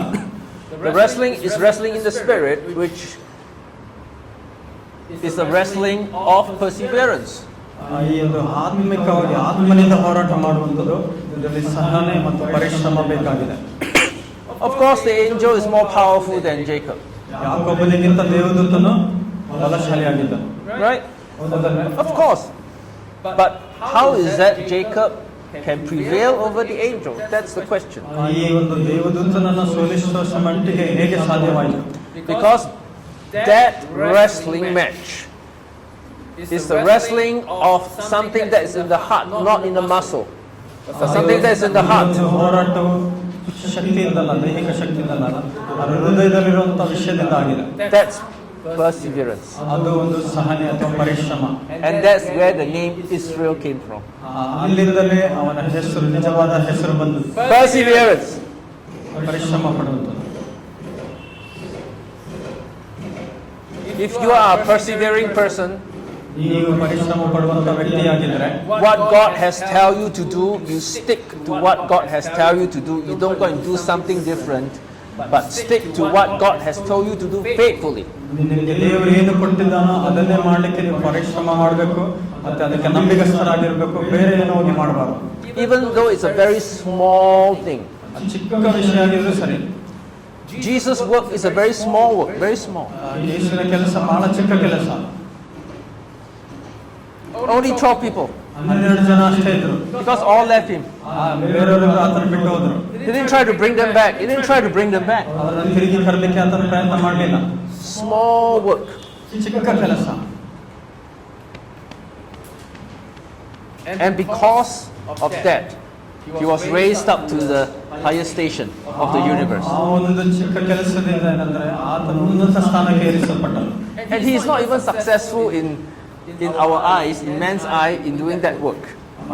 The wrestling is wrestling in the spirit, which is a wrestling of perseverance. ಈ ಒಂದು ಆತ್ಮಿಕವಾಗಿ ಆತ್ಮನಿಂದ ಹೋರಾಟ ಮಾಡುವಂಥದ್ದು ಇದರಲ್ಲಿ ಸಹನೆ ಮತ್ತು ಪರಿಶ್ರಮ ಬೇಕಾಗಿದೆ. Of course, the angel is more powerful than Jacob. ಯಾಕೋಬನಿಗಿಂತ ದೇವದೂತನು ಬಲಶಾಲಿಯಾಗಿದ್ದನು. Right? ಹೌದಲ್ವೇ? Of course. But how is that Jacob can prevail over the angel? That's the question. ಈ ಒಂದು ದೇವದೂತನನ್ನು ಸೋಲಿಸುವ ಮಟ್ಟಿಗೆ ಹೇಗೆ ಸಾಧ್ಯವಾಯಿತು? Because that wrestling match is the wrestling of something that is in the heart, not in the muscle. Something that is in the heart. ಒಂದು ಹೋರಾಟವು ಶಕ್ತಿಯಿಂದಲ್ಲ, ದೈಹಿಕ ಶಕ್ತಿಯಿಂದಲ್ಲ, ಅದು ಹೃದಯದಲ್ಲಿರುವಂತಹ ವಿಷಯದಿಂದ ಆಗಿದೆ. That's perseverance. ಅದು ಒಂದು ಸಹನೆ ಅಥವಾ ಪರಿಶ್ರಮ. And that's where the name Israel came from. ಅಲ್ಲಿಂದಲೇ ಅವನ ಹೆಸರು, ನಿಜವಾದ ಹೆಸರು ಬಂದದ್ದು. Perseverance. ಪರಿಶ್ರಮ ಪಡುವಂಥದ್ದು. If you are a persevering person, ನೀವು ಪರಿಶ್ರಮ ಪಡುವಂಥ ವ್ಯಕ್ತಿಯಾಗಿದ್ದರೆ what God has tell you to do, you stick to what God has tell you to do. You don't go and do something different, but stick to what God has told you to do faithfully. ನಿಮಗೆ ದೇವರು ಏನು ಕೊಟ್ಟಿದ್ದಾನೋ ಅದನ್ನೇ ಮಾಡಲಿಕ್ಕೆ ನೀವು ಪರಿಶ್ರಮ ಮಾಡಬೇಕು ಮತ್ತೆ ಅದಕ್ಕೆ ನಂಬಿಕಸ್ಥರಾಗಿರಬೇಕು. ಬೇರೆ ಏನೋ ಹೋಗಿ ಮಾಡಬಾರದು. Even though it's a very small thing. ಚಿಕ್ಕ ವಿಷಯ ಆಗಿದ್ರು ಸರಿ. Jesus' work is a very small work, very small. ಯೇಸುವಿನ ಕೆಲಸ ಬಹಳ ಚಿಕ್ಕ ಕೆಲಸ. Only 12 people, 12 ಜನ ಅಷ್ಟೇ ಇದ್ರು. because all left him. ಬೇರೆಯವರು ಆತನ ಬಿಟ್ಟು ಹೋದ್ರು. He didn't try to bring them back. He didn't try to bring them back. ಅವರನ್ನು ತಿರುಗಿ ತರಲಿಕ್ಕೆ ಆತನ ಪ್ರಯತ್ನ ಮಾಡಲಿಲ್ಲ. Small work. ಚಿಕ್ಕ ಕೆಲಸ. And because of that, he was raised up to the highest station of the universe. ಆ ಒಂದು ಚಿಕ್ಕ ಕೆಲಸದಿಂದ ಏನಂದ್ರೆ ಆತನ ಉನ್ನತ ಸ್ಥಾನಕ್ಕೆ ಏರಿಸಲ್ಪಟ್ಟನು. And he is not even successful in our eyes, in man's eye, in doing that work.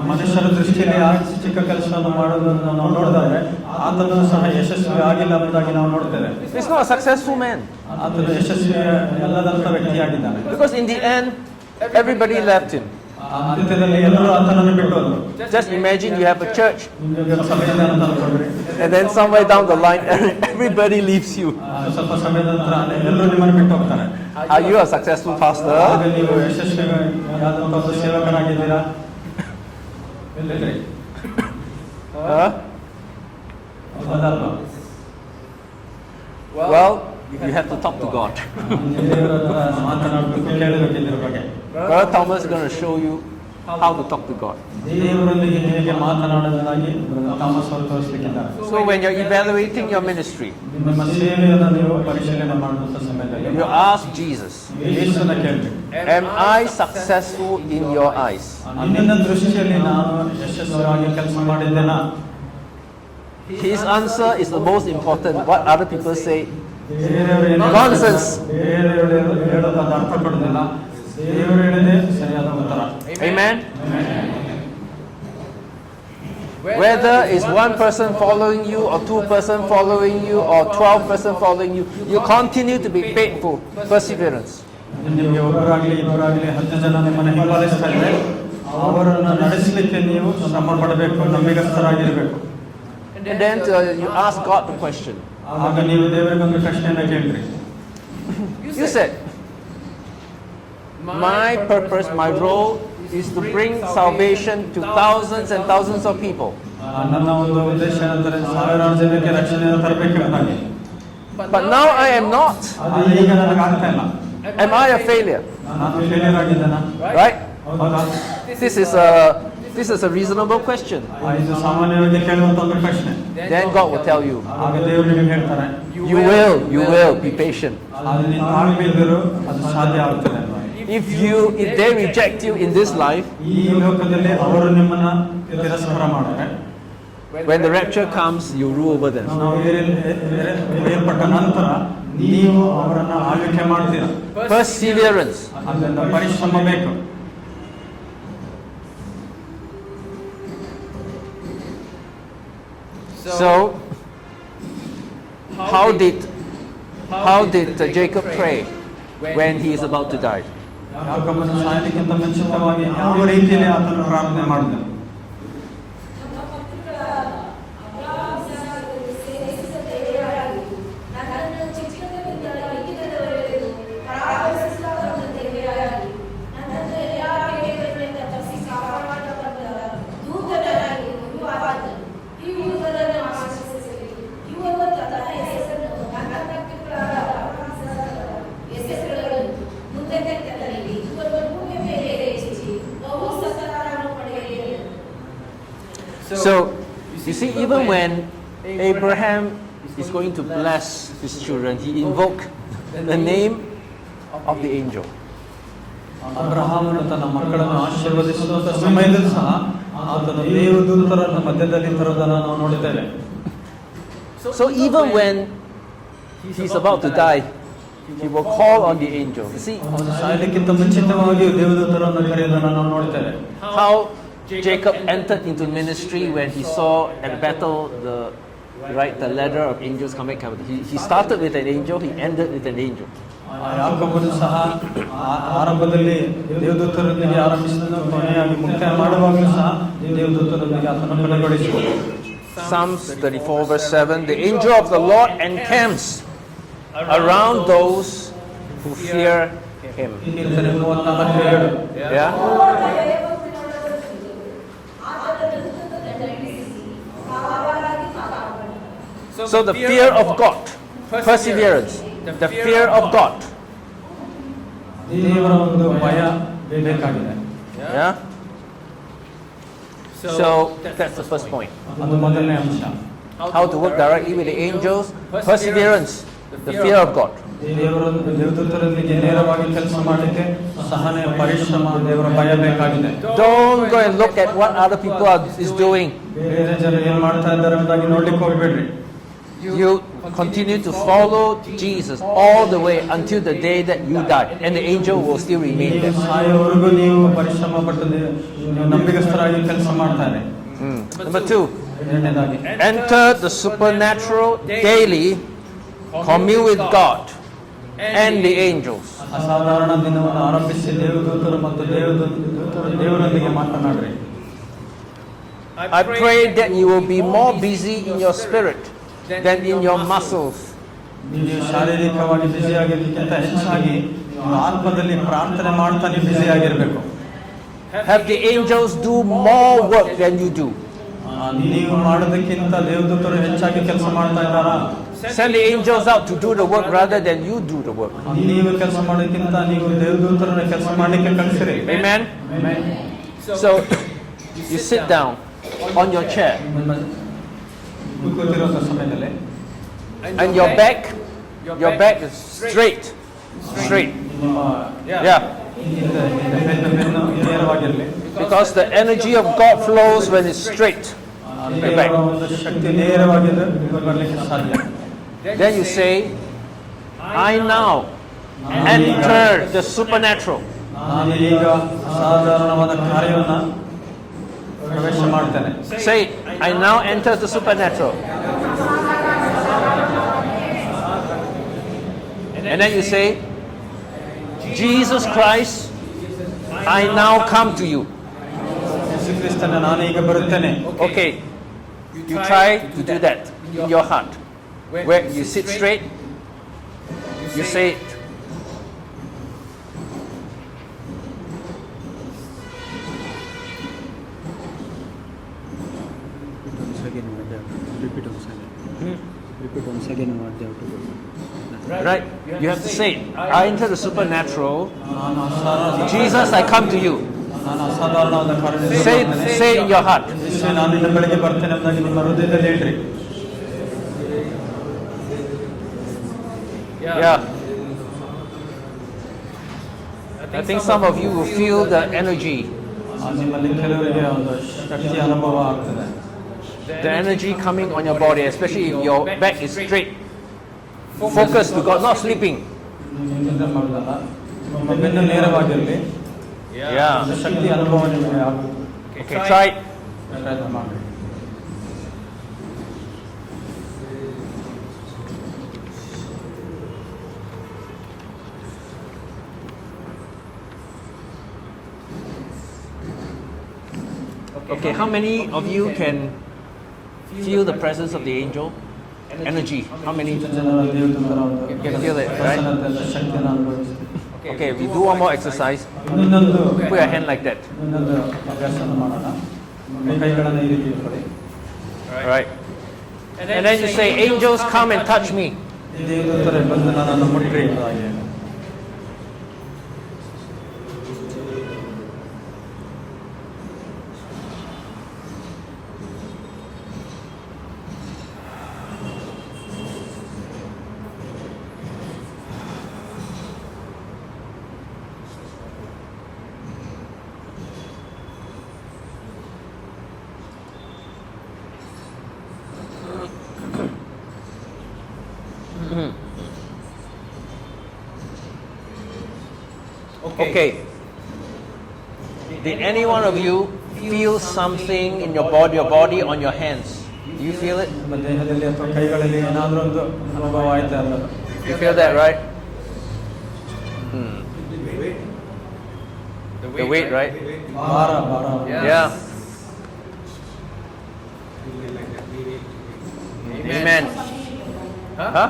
ಮನುಷ್ಯರ ದೃಷ್ಟಿಯಲ್ಲಿ ಆ ಚಿಕ್ಕ ಕೆಲಸವನ್ನು ಮಾಡೋದನ್ನು ನಾವು ನೋಡಿದಾಗ ಆತನು ಸಹ ಯಶಸ್ವಿ ಆಗಿಲ್ಲ ಎಂಬುದಾಗಿ ನಾವು ನೋಡ್ತೇವೆ. He's not a successful man. ಆತನು ಯಶಸ್ವಿ ಅಲ್ಲದಂತ ವ್ಯಕ್ತಿಯಾಗಿದ್ದಾನೆ. Because in the end, everybody left him. ಅಂತ್ಯದಲ್ಲಿ ಎಲ್ಲರೂ ಆತನನ್ನು ಬಿಟ್ಟು ಹೋದರು. Just imagine you have a church, ಸಭೆಯಿಂದ ಅನ್ಕೊಂಡ್ರಿ, and then somewhere down the line, everybody leaves you. ಸ್ವಲ್ಪ ಸಮಯದ ನಂತರ ಎಲ್ಲರೂ ನಿಮ್ಮನ್ನು ಬಿಟ್ಟು ಹೋಗ್ತಾರೆ. Are you a successful pastor? ಆಗ ನೀವು ಯಶಸ್ವಿಯಾದಂಥ ಒಂದು ಸೇವಕರಾಗಿದ್ದೀರಾ? Huh? ಹೌದಲ್ವಾ? You have to talk to God. ದೇವರ ಹತ್ರ ಮಾತನಾಡಬೇಕು, ಕೇಳಬೇಕು ಇದ್ರ ಬಗ್ಗೆ. Brother Thomas is going to show you how to talk to God. ದೇವರೊಂದಿಗೆ ಹೇಗೆ ಮಾತನಾಡೋದಾಗಿ ಥಾಮಸ್ ಅವರು ತೋರಿಸಲಿಕ್ಕಿದ್ದಾರೆ. So when you're evaluating your ministry, ನಿಮ್ಮ ಸೇವೆಯನ್ನು ನೀವು ಪರಿಶೀಲನೆ ಮಾಡುವಂತ ಸಮಯದಲ್ಲಿ you ask Jesus, ಯೇಸುವನ್ನ ಕೇಳಬೇಕು. am I successful in your eyes? ನಿನ್ನ ದೃಷ್ಟಿಯಲ್ಲಿ ನಾನು ಯಶಸ್ವಿಯಾಗಿ ಕೆಲಸ ಮಾಡಿದ್ದೇನಾ? His answer is the most important. What other people say, ಬೇರೆಯವರು ಏನು Nonsense. ಬೇರೆಯವರು ಹೇಳೋದು ಅದು ಅರ್ಥ ಕೊಡೋದಿಲ್ಲ. ದೇವರು ಹೇಳಿದೆ ಸರಿಯಾದ ಉತ್ತರ. amen? Whether it's one person following you or two person following you or 12 person following you, you continue to be faithful. Perseverance. ನಿಮಗೆ ಒಬ್ಬರಾಗ್ಲಿ ಇಬ್ಬರಾಗ್ಲಿ 10 ಜನ ನಿಮ್ಮನ್ನು ಹಿಂಬಾಲಿಸ್ತಾ ಇದ್ರೆ ಅವರನ್ನು ನಡೆಸಲಿಕ್ಕೆ ನೀವು ಶ್ರಮ ಪಡಬೇಕು, ನಂಬಿಗಸ್ತರಾಗಿರ್ಬೇಕು. And then you ask God the question. ಆಗ ನೀವು ದೇವರಿಗೊಂದು ಪ್ರಶ್ನೆಯನ್ನು ಕೇಳ್ರಿ. You said, my purpose, my role is to bring salvation to thousands and thousands of people. ನನ್ನ ಒಂದು ಉದ್ದೇಶ ಏನಂದ್ರೆ ಸಾವಿರಾರು ಜನಕ್ಕೆ ರಕ್ಷಣೆಯನ್ನು ತರಬೇಕೆಂಬುದಾಗಿ. But now I am not. ಅದು ಈಗ ನನಗೆ ಆಗ್ತಾ ಇಲ್ಲ. Am I a failure? ನಾನು ಫೇಲಿಯರ್ ಆಗಿದ್ದೇನಾ? Right? ಹೌದಾ? This is a reasonable question. ಇದು ಸಾಮಾನ್ಯವಾಗಿ ಕೇಳುವಂತ ಒಂದು ಪ್ರಶ್ನೆ. Then God will tell you, ಆಗ ದೇವರು ನಿಮಗೆ ಹೇಳ್ತಾರೆ, you will be patient. ಅದು ನೀವು ತಾಳ್ಮೆಯಿದ್ದರೂ ಅದು ಸಾಧ್ಯ ಆಗ್ತದೆ. If they reject you in this life, ಈ ಲೋಕದಲ್ಲಿ ಅವರು ನಿಮ್ಮನ್ನ ತಿರಸ್ಕಾರ ಮಾಡಿದ್ರೆ when the rapture comes, you rule over them. ನಾವು ಏರ್ಪಟ್ಟ ನಂತರ ನೀವು ಅವರನ್ನ ಆಳ್ವಿಕೆ ಮಾಡ್ತೀರಾ. Perseverance. ಅದರಿಂದ ಪರಿಶ್ರಮ ಬೇಕು. So, how did Jacob pray when he is about to die? ಯಾಕೋಬನು ಸಾಯಲಿಕ್ಕಿಂತ ಮುಂಚಿತವಾಗಿ ಯಾವ ರೀತಿಯಲ್ಲಿ ಆತನು ಪ್ರಾರ್ಥನೆ ಮಾಡಿದನು? So, you see, even when Abraham is going to bless his children, he invoked the name of the angel. ಅಬ್ರಹಾಮನು ತನ್ನ ಮಕ್ಕಳನ್ನು ಆಶೀರ್ವದಿಸುವಂತ ಸಮಯದಲ್ಲಿ ಸಹ ಆತನು ದೇವದೂತರನ್ನ ಮಧ್ಯದಲ್ಲಿ ತರುವುದನ್ನು ನಾವು ನೋಡುತ್ತೇವೆ. So even when he's about to die, he will call on the angel. See ಅವನು ಸಾಯಲಿಕ್ಕಿಂತ ಮುಂಚಿತವಾಗಿಯೂ ದೇವದೂತರನ್ನು ಕರೆಯುವುದನ್ನು ನಾವು ನೋಡ್ತೇವೆ. how Jacob entered into ministry when he saw at battle the ladder of angels coming. He started with an angel, he ended with an angel. ಯಾಕೋಬನು ಸಹ ಆರಂಭದಲ್ಲಿ ದೇವದೂತರೊಂದಿಗೆ ಆರಂಭಿಸಿದನು, ಕೊನೆಯಾಗಿ ಮುಕ್ತಾಯ ಮಾಡುವಾಗಲೂ ಸಹ ದೇವದೂತರೊಂದಿಗೆ ಆತನು ಕೊನೆಗೊಳಿಸಿದನು. Psalms 34 verse 7, the angel of the Lord encamps around those who fear him. ಕೀರ್ತನೆ 34:7. Yeah? So the fear of God, perseverance, the fear of God. ದೇವರ ಒಂದು ಭಯ ಬೇಕಾಗಿದೆ. Yeah? So that's the first point. ಅದು ಮೊದಲನೇ ಅಂಶ. How to work directly with the angels, perseverance, the fear of God. ದೇವದೂತರೊಂದಿಗೆ ನೇರವಾಗಿ ಕೆಲಸ ಮಾಡಲಿಕ್ಕೆ ಸಹನೆ, ಪರಿಶ್ರಮ, ದೇವರ ಭಯ ಬೇಕಾಗಿದೆ. Don't go and look at what other people is doing. ಬೇರೆ ಜನರು ಏನ್ ಮಾಡ್ತಾ ಇದ್ದಾರೆ ಎಂಬುದಾಗಿ ನೋಡ್ಲಿಕ್ಕೆ ಹೋಗ್ಬೇಡ್ರಿ. You continue to follow Jesus all the way until the day that you die, and the angel will still remain there. ಸಾಯೋವರೆಗೂ ನೀವು ಪರಿಶ್ರಮ ಪಟ್ಟು ನೀವು ನಂಬಿಗಸ್ತರಾಗಿ ಕೆಲಸ ಮಾಡ್ತಾರೆ. Number 2, ಎರಡನೇದಾಗಿ enter the supernatural daily, commune with God and the angels. ಅಸಾಧಾರಣ ದಿನವನ್ನು ಆರಂಭಿಸಿ ದೇವದೂತರು ಮತ್ತು ದೇವರೊಂದಿಗೆ ಮಾತನಾಡ್ರಿ. I pray that you will be more busy in your spirit than in your muscles. ನೀವು ಶಾರೀರಿಕವಾಗಿ ಬ್ಯುಸಿ ಆಗಿರ್ಲಿಕ್ಕಿಂತ ಹೆಚ್ಚಾಗಿ ನೀವು ಆತ್ಮದಲ್ಲಿ ಪ್ರಾರ್ಥನೆ ಮಾಡ್ತಾ ನೀವು ಬ್ಯುಸಿ ಆಗಿರ್ಬೇಕು. Have the angels do more work than you do. ನೀವು ಮಾಡೋದಕ್ಕಿಂತ ದೇವದೂತರು ಹೆಚ್ಚಾಗಿ ಕೆಲಸ ಮಾಡ್ತಾ ಇದ್ದಾರಾ? Send the angels out to do the work rather than you do the work. ನೀವು ಕೆಲಸ ಮಾಡೋಕ್ಕಿಂತ ನೀವು ದೇವದೂತರನ್ನ ಕೆಲಸ ಮಾಡಲಿಕ್ಕೆ ಕಳಿಸಿರಿ. Amen? So, you sit down on your chair. ಕೂತಿರುವಂತ ಸಮಯದಲ್ಲಿ And your back is straight. Straight. ನಿಮ್ಮ Yeah. ಬೆನ್ನು ನೇರವಾಗಿರಲಿ. Because the energy of God flows when it's straight. ದೇವರ ಒಂದು ಶಕ್ತಿ ನೇರವಾಗಿದ್ದು ಬರಲಿಕ್ಕೆ ಸಾಧ್ಯ. Then you say, I now enter the supernatural. ನಾನು ಈಗ ಅಸಾಧಾರಣವಾದ ಕಾರ್ಯವನ್ನ ಪ್ರವೇಶ ಮಾಡ್ತೇನೆ. Say, I now enter the supernatural. And then you say, Jesus Christ, I now come to you. ಯೇಸು ಕ್ರಿಸ್ತನ ನಾನು ಈಗ ಬರುತ್ತೇನೆ. Okay, you try to do that in your heart. Where you sit straight, you say it. Repeat once again what they have to do. Right? You have to say it. I enter the supernatural. ನಾನು ಅಸಾಧಾರಣ Jesus, I come to you. ನಾನು ಅಸಾಧಾರಣವಾದ ಕಾರ್ಯವನ್ನು Say ಮಾಡ್ತೇನೆ. it, say it in your heart. ಯೇಸುವೇ, ನಾನು ನಿನ್ನ ಬಳಿಗೆ ಬರ್ತೇನೆ ಎಂಬುದಾಗಿ ನಿಮ್ಮ ಹೃದಯದಲ್ಲಿ ಹೇಳ್ರಿ. Yeah. I think some of you will feel the energy. ನಿಮ್ಮಲ್ಲಿ ಕೆಲವರಿಗೆ ಒಂದು ಶಕ್ತಿ ಅನುಭವ ಆಗ್ತದೆ. The energy coming on your body, especially if your back is straight. Focus to God, not sleeping. ನೀವು ನಿದ್ರೆ ಮಾಡೋದಲ್ಲ. ನಿಮ್ಮ ಬೆನ್ನು ನೇರವಾಗಿರಲಿ. Yeah. ಒಂದು ಶಕ್ತಿ ಅನುಭವ ನಿಮಗೆ ಆಗುತ್ತೆ. Okay, try it. ಪ್ರಯತ್ನ ಮಾಡಿ. Okay, how many of you can feel the presence of the angel? Energy. How many? ಜನರ ದೇವದೂತರ ಒಂದು You can feel it, right? ಪ್ರಸನ್ನತೆಯ ಶಕ್ತಿಯನ್ನು ಅನುಭವಿಸ್ತೀವಿ. Okay, we do one more exercise. ಇನ್ನೊಂದು Put your hand like that. ಇನ್ನೊಂದು ಅಭ್ಯಾಸವನ್ನು ಮಾಡೋಣ. ನಿಮ್ಮ ಕೈಗಳನ್ನು ಈ ರೀತಿ ಇಟ್ಕೊಳ್ಳಿ. Right. And then you say, angels, come and touch me. ದೇವದೂತರೇ ಬಂದು ನನ್ನನ್ನು ಮುಟ್ಟಿರಿ ಎಂಬುದಾಗಿ. Okay. Did any one of you feel something in your body on your hands? Do you feel it? ನಿಮ್ಮ ದೇಹದಲ್ಲಿ ಅಥವಾ ಕೈಗಳಲ್ಲಿ ಏನಾದರೂ ಒಂದು ಅನುಭವ ಆಯ್ತಾ ಅಲ್ಲ? You feel that, right? The weight, right? ಭಾರ ಭಾರ. Yeah. Amen. Huh?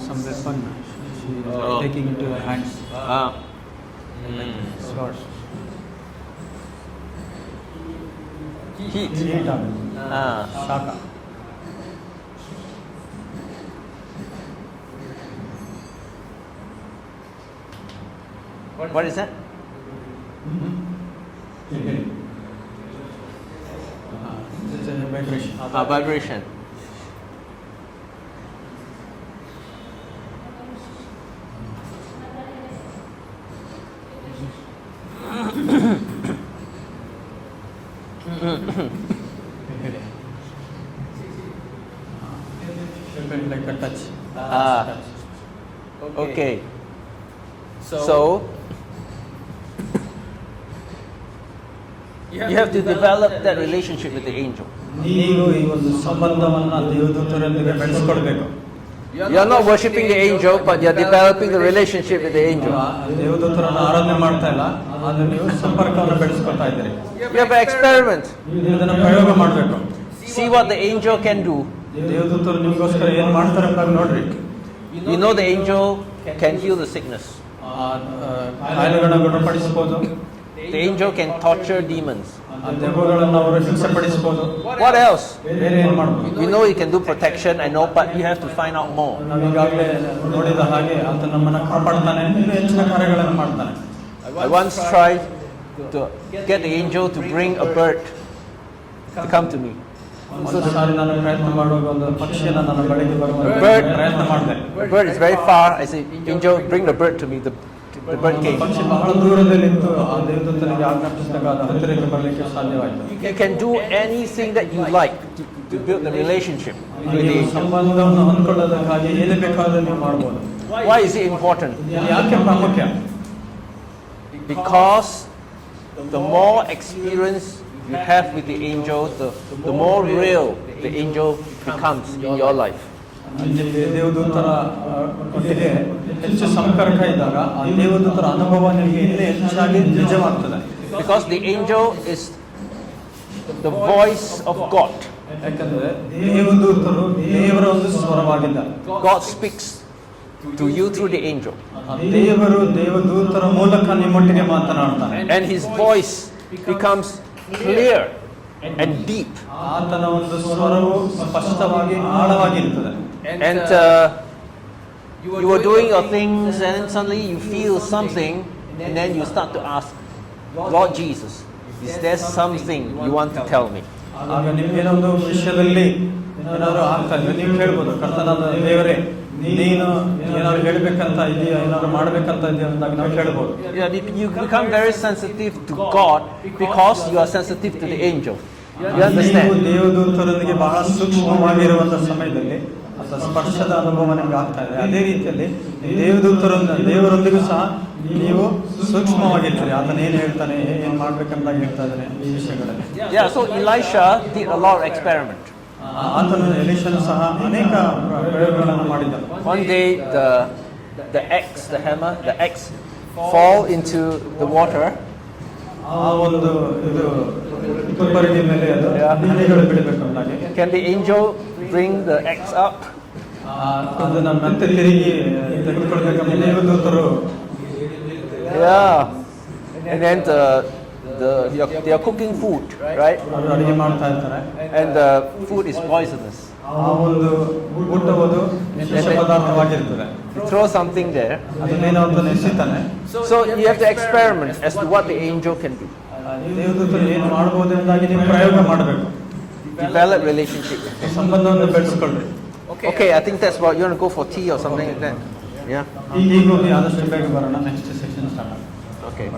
Some weapon she is Oh. taking into her hands. Swords. Heat. Heat ಆಗುತ್ತೆ. ಶಾಖ. What is that? It's a vibration. Vibration. Felt like a touch. Ah. Okay. So you have to develop that relationship with the angel. ನೀವು ಈ ಒಂದು ಸಂಬಂಧವನ್ನ ದೇವದೂತರೊಂದಿಗೆ ಬೆಳೆಸಿಕೊಳ್ಬೇಕು. You are not worshipping the angel, but you are developing the relationship with the angel. ದೇವದೂತರನ್ನು ಆರಾಧನೆ ಮಾಡ್ತಾ ಇಲ್ಲ, ಆದ್ರೆ ನೀವು ಸಂಪರ್ಕವನ್ನು ಬೆಳೆಸ್ಕೊಳ್ತಾ ಇದ್ದೀರಿ. You have an experiment. ನೀವು ಇದನ್ನು ಪ್ರಯೋಗ ಮಾಡಬೇಕು. See what the angel can do ದೇವದೂತರು ನಿಮಗೋಸ್ಕರ ಏನು ಮಾಡ್ತಾರೆ ಅಂತ ನೋಡ್ರಿ. You know the angel can heal the sickness. ಕಾಯಿಲೆಗಳನ್ನ ಗುಣಪಡಿಸಬಹುದು. The angel can torture demons. ದೆವ್ವಗಳನ್ನು ಅವರು ಹಿಂಸೆ ಪಡಿಸಬಹುದು. What else? ಬೇರೆ ಏನು ಮಾಡಬಹುದು? We know he can do protection, I know, but you have to find out more. ನಾವು ಈಗಾಗಲೇ ನೋಡಿದ ಹಾಗೆ ಆತ ನಮ್ಮನ್ನ ಕಾಪಾಡ್ತಾನೆ, ಇನ್ನೂ ಹೆಚ್ಚಿನ ಕಾರ್ಯಗಳನ್ನು ಮಾಡ್ತಾನೆ. I once tried to get the angel to bring a bird to come to me. ಒಂದು ಸಾರಿ ನಾನು ಪ್ರಯತ್ನ ಮಾಡುವಾಗ ಒಂದು ಪಕ್ಷಿಯನ್ನು ನನ್ನ ಬಳಿಗೆ ಬರುವಂತೆ Bird. ಪ್ರಯತ್ನ ಮಾಡಿದೆ. The bird is very far. I said, angel, bring the bird to me. The bird came. ಪಕ್ಷಿ ಬಹಳ ದೂರದಲ್ಲಿತ್ತು. ಆ ದೇವದೂತನಿಗೆ ಆಜ್ಞಾಪಿಸಿದಾಗ ಅದು ಹತ್ತಿರಕ್ಕೆ ಬರಲಿಕ್ಕೆ ಸಾಧ್ಯವಾಯಿತು. You can do anything that you like to build the relationship with the ನೀವು angel. ಸಂಬಂಧವನ್ನು ಹೊಂದ್ಕೊಳ್ಳೋದಕ್ಕಾಗಿ ಏನು ಬೇಕಾದರೂ ನೀವು ಮಾಡಬಹುದು. Why is it important? ಇದು ಯಾಕೆ ಪ್ರಾಮುಖ್ಯ? Because the more experience you have with the angel, the more real the angel becomes in your life. ನಿಮಗೆ ದೇವದೂತರ ಒಟ್ಟಿಗೆ ಹೆಚ್ಚು ಸಂಪರ್ಕ ಇದ್ದಾಗ ಆ ದೇವದೂತರ ಅನುಭವ ನಿಮಗೆ ಇನ್ನೂ ಹೆಚ್ಚಾಗಿ ನಿಜವಾಗ್ತದೆ. Because the angel is the voice of God. ಯಾಕಂದ್ರೆ ದೇವದೂತರು ದೇವರ ಒಂದು ಸ್ವರವಾಗಿದ್ದಾರೆ. God speaks to you through the angel. ದೇವರು ದೇವದೂತರ ಮೂಲಕ ನಿಮ್ಮೊಟ್ಟಿಗೆ ಮಾತನಾಡ್ತಾನೆ. And his voice becomes clear and deep. ಆತನ ಒಂದು ಸ್ವರವು ಸ್ಪಷ್ಟವಾಗಿ ಆಳವಾಗಿರ್ತದೆ. And you are doing your things and then suddenly you feel something and then you start to ask, Lord Jesus, is there something you want to tell me? ಆಗ ನಿಮ್ಗೇನೊಂದು ವಿಷಯದಲ್ಲಿ ಏನಾದ್ರು ಆಗ್ತಾ ಇದೆ, ನೀವು ಕೇಳ್ಬೋದು, ಕರ್ತನಾದ ದೇವರೇ ನೀನು ಏನಾದ್ರು ಹೇಳ್ಬೇಕಂತ ಇದೆಯಾ, ಏನಾದ್ರು ಮಾಡ್ಬೇಕಂತ ಇದೆಯಾ ಅಂದಾಗ ನಾವು ಕೇಳ್ಬೋದು. Yeah, you become very sensitive to God because you are sensitive to the angel. You ನೀವು understand? ದೇವದೂತರೊಂದಿಗೆ ಬಹಳ ಸೂಕ್ಷ್ಮವಾಗಿರುವಂತಹ ಸಮಯದಲ್ಲಿ ಅಥವಾ ಸ್ಪರ್ಶದ ಅನುಭವ ನಿಮ್ಗೆ ಆಗ್ತಾ ಇದೆ. ಅದೇ ರೀತಿಯಲ್ಲಿ ದೇವರೊಂದಿಗೂ ಸಹ ನೀವು ಸೂಕ್ಷ್ಮವಾಗಿರ್ತೀರಿ. ಆತನ ಏನ್ ಹೇಳ್ತಾನೆ, ಏನ್ ಮಾಡ್ಬೇಕಂತ ಹೇಳ್ತಾ ಇದ್ದಾನೆ ಈ ವಿಷಯಗಳಲ್ಲಿ. Yeah, so Elisha did a lot of experiment. ಆತನು ಎಲೀಷನು ಸಹ ಅನೇಕ ಪ್ರಯೋಗಗಳನ್ನು ಮಾಡಿದ್ದನು. One day the axe, the hammer, the axe fall into the water. ಆ ಒಂದು ಇದು ತುಪ್ಪರಿಗೆ ಮೇಲೆ ಅದು ಹನಿಗಳು ಬಿಡಬೇಕು ಅಂದಾಗೆ. Can the angel bring the axe up? ಅದನ್ನ ಮತ್ತೆ ತಿರುಗಿ ತೆಗೆದುಕೊಳ್ಬೇಕಂತ ದೇವದೂತರು. Yeah. And then they are cooking food, right? ಅವರು ಅಡಿಗೆ ಮಾಡ್ತಾ ಇರ್ತಾರೆ. And the food is poisonous. ಆ ಒಂದು ಊಟವುದು ವಿಷ ಪದಾರ್ಥವಾಗಿರ್ತದೆ. You throw something there. ಅದನ್ನೇನೋ ಅಂತ ನೆನೆಸಿತಾನೆ. So you have to experiment as to what the angel can do. ದೇವದೂತರು ಏನು ಮಾಡಬಹುದೆಂಬುದಾಗಿ ನೀವು ಪ್ರಯೋಗ ಮಾಡಬೇಕು. Develop relationship. ಸಂಬಂಧವನ್ನು ಬೆಳೆಸ್ಕೊಳ್ರಿ. Okay, I think that's what you want to go for tea or something like that. Yeah. ಈಗ ಹೋಗಿ ಆದಷ್ಟು ಬೇಗ ಬರೋಣ. ನೆಕ್ಸ್ಟ್ ಸೆಕ್ಷನ್ ಸ್ಟಾರ್ಟ್ ಆಗುತ್ತೆ. Okay.